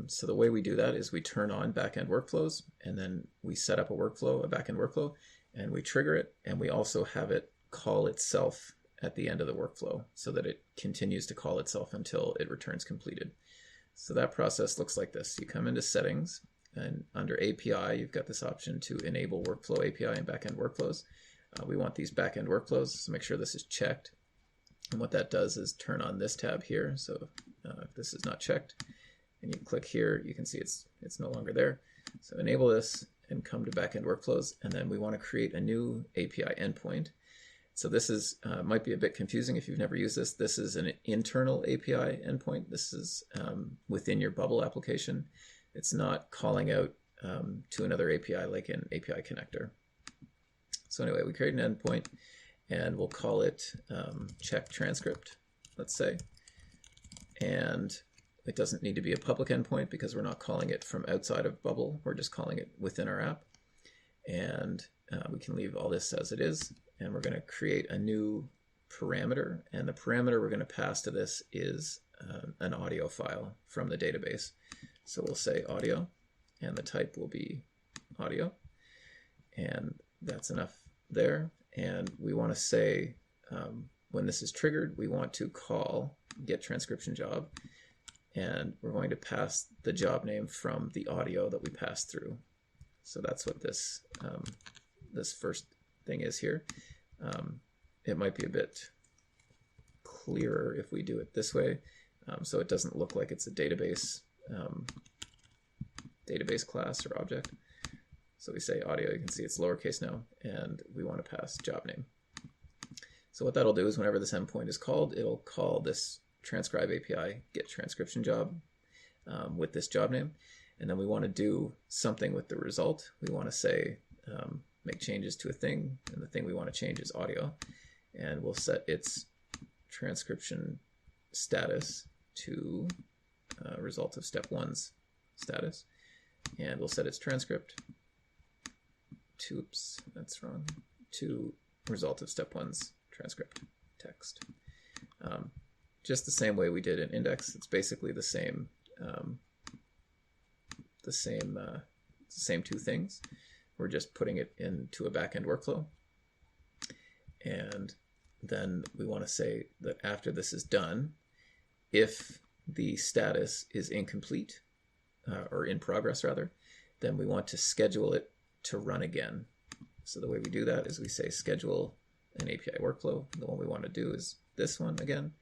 So the way we do that is we turn on backend workflows and then we set up a workflow, a backend workflow, and we trigger it, and we also have it call itself at the end of the workflow so that it continues to call itself until it returns completed. So that process looks like this. You come into settings and under API, you've got this option to enable workflow API and backend workflows. We want these backend workflows, so make sure this is checked. And what that does is turn on this tab here. So if this is not checked and you click here, you can see it's no longer there. So enable this and come to backend workflows. And then we want to create a new API endpoint. So this is might be a bit confusing if you've never used this. This is an internal API endpoint. This is within your Bubble application. It's not calling out to another API like an API connector. So anyway, we create an endpoint and we'll call it check transcript, let's say. And it doesn't need to be a public endpoint because we're not calling it from outside of Bubble. We're just calling it within our app. And we can leave all this as it is. And we're going to create a new parameter. And the parameter we're going to pass to this is an audio file from the database. So we'll say audio, and the type will be audio. And that's enough there. And we want to say, when this is triggered, we want to call GetTranscriptionJob. And we're going to pass the job name from the audio that we passed through. So that's what this, this first thing is here. It might be a bit clearer if we do it this way, so it doesn't look like it's a database class or object. So we say audio, you can see it's lowercase now, and we want to pass job name. So what that'll do is whenever this endpoint is called, it'll call this transcribe API get transcription job with this job name, and then we want to do something with the result. We want to say make changes to a thing, and the thing we want to change is audio, and we'll set its transcription status to result of step 1's status, and we'll set its transcript to, oops, that's wrong, to result of step 1's transcript text. Just the same way we did in index. It's basically the same same two things. We're just putting it into a backend workflow. And then we want to say that after this is done, if the status is incomplete, or in progress rather, then we want to schedule it to run again. So the way we do that is we say schedule an API workflow. The one we want to do is this one again.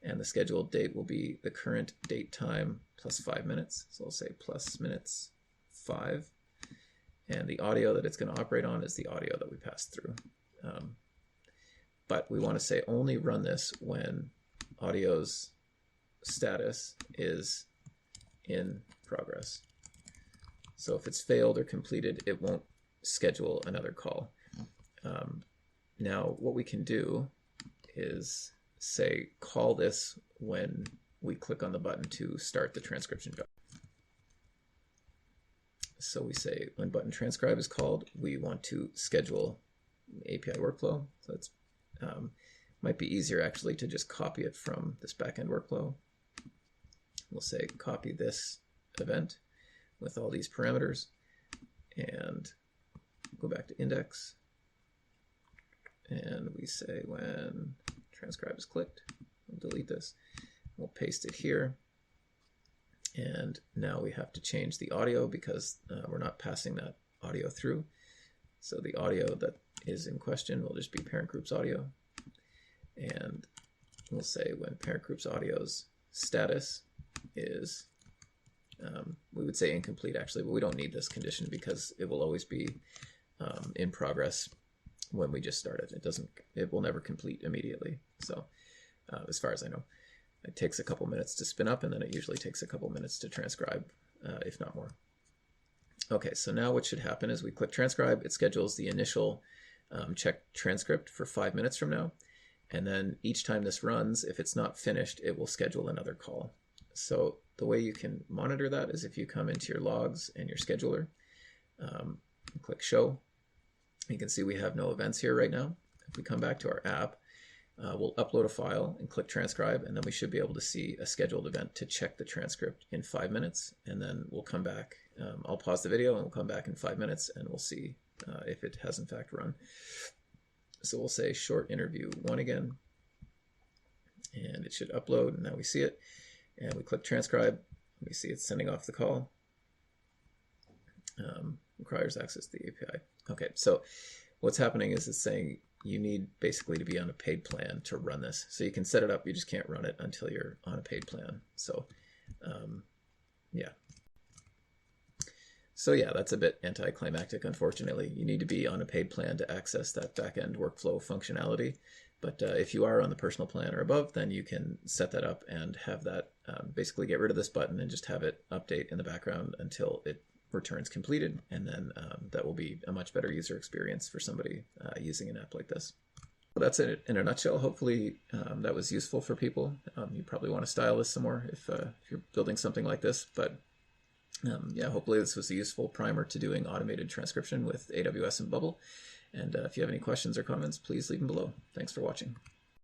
And the scheduled date will be the current date time plus 5 minutes. So I'll say plus minutes 5. And the audio that it's going to operate on is the audio that we passed through. But we want to say only run this when audio's status is in progress. So if it's failed or completed, it won't schedule another call. Now what we can do is say call this when we click on the button to start the transcription job. So we say when button transcribe is called, we want to schedule the API workflow. So it's might be easier actually to just copy it from this backend workflow. We'll say copy this event with all these parameters and go back to index. And we say when transcribe is clicked, we'll delete this. We'll paste it here. And now we have to change the audio because we're not passing that audio through. So the audio that is in question will just be parent group's audio. And we'll say when parent group's audio's status is, we would say incomplete actually, but we don't need this condition because it will always be in progress when we just start it. It will never complete immediately. So as far as I know, it takes a couple minutes to spin up, and then it usually takes a couple minutes to transcribe, if not more. Okay, so now what should happen is we click transcribe. It schedules the initial check transcript for 5 minutes from now. And then each time this runs, if it's not finished, it will schedule another call. So the way you can monitor that is if you come into your logs and your scheduler, click show. You can see we have no events here right now. If we come back to our app, we'll upload a file and click transcribe, and then we should be able to see a scheduled event to check the transcript in 5 minutes. And then we'll come back. I'll pause the video and we'll come back in 5 minutes and we'll see if it has in fact run. So we'll say short interview 1 again, and it should upload, and now we see it. And we click transcribe, we see it's sending off the call. Requires access to the API. Okay, so what's happening is it's saying you need basically to be on a paid plan to run this. So you can set it up, you just can't run it until you're on a paid plan. So yeah. So yeah, that's a bit anticlimactic, unfortunately. You need to be on a paid plan to access that backend workflow functionality. But if you are on the personal plan or above, then you can set that up and have that basically get rid of this button and just have it update in the background until it returns completed. And then that will be a much better user experience for somebody using an app like this. Well, that's it in a nutshell. Hopefully that was useful for people. You probably want to style this some more if you're building something like this. But yeah, hopefully this was a useful primer to doing automated transcription with AWS and Bubble. And if you have any questions or comments, please leave them below. Thanks for watching.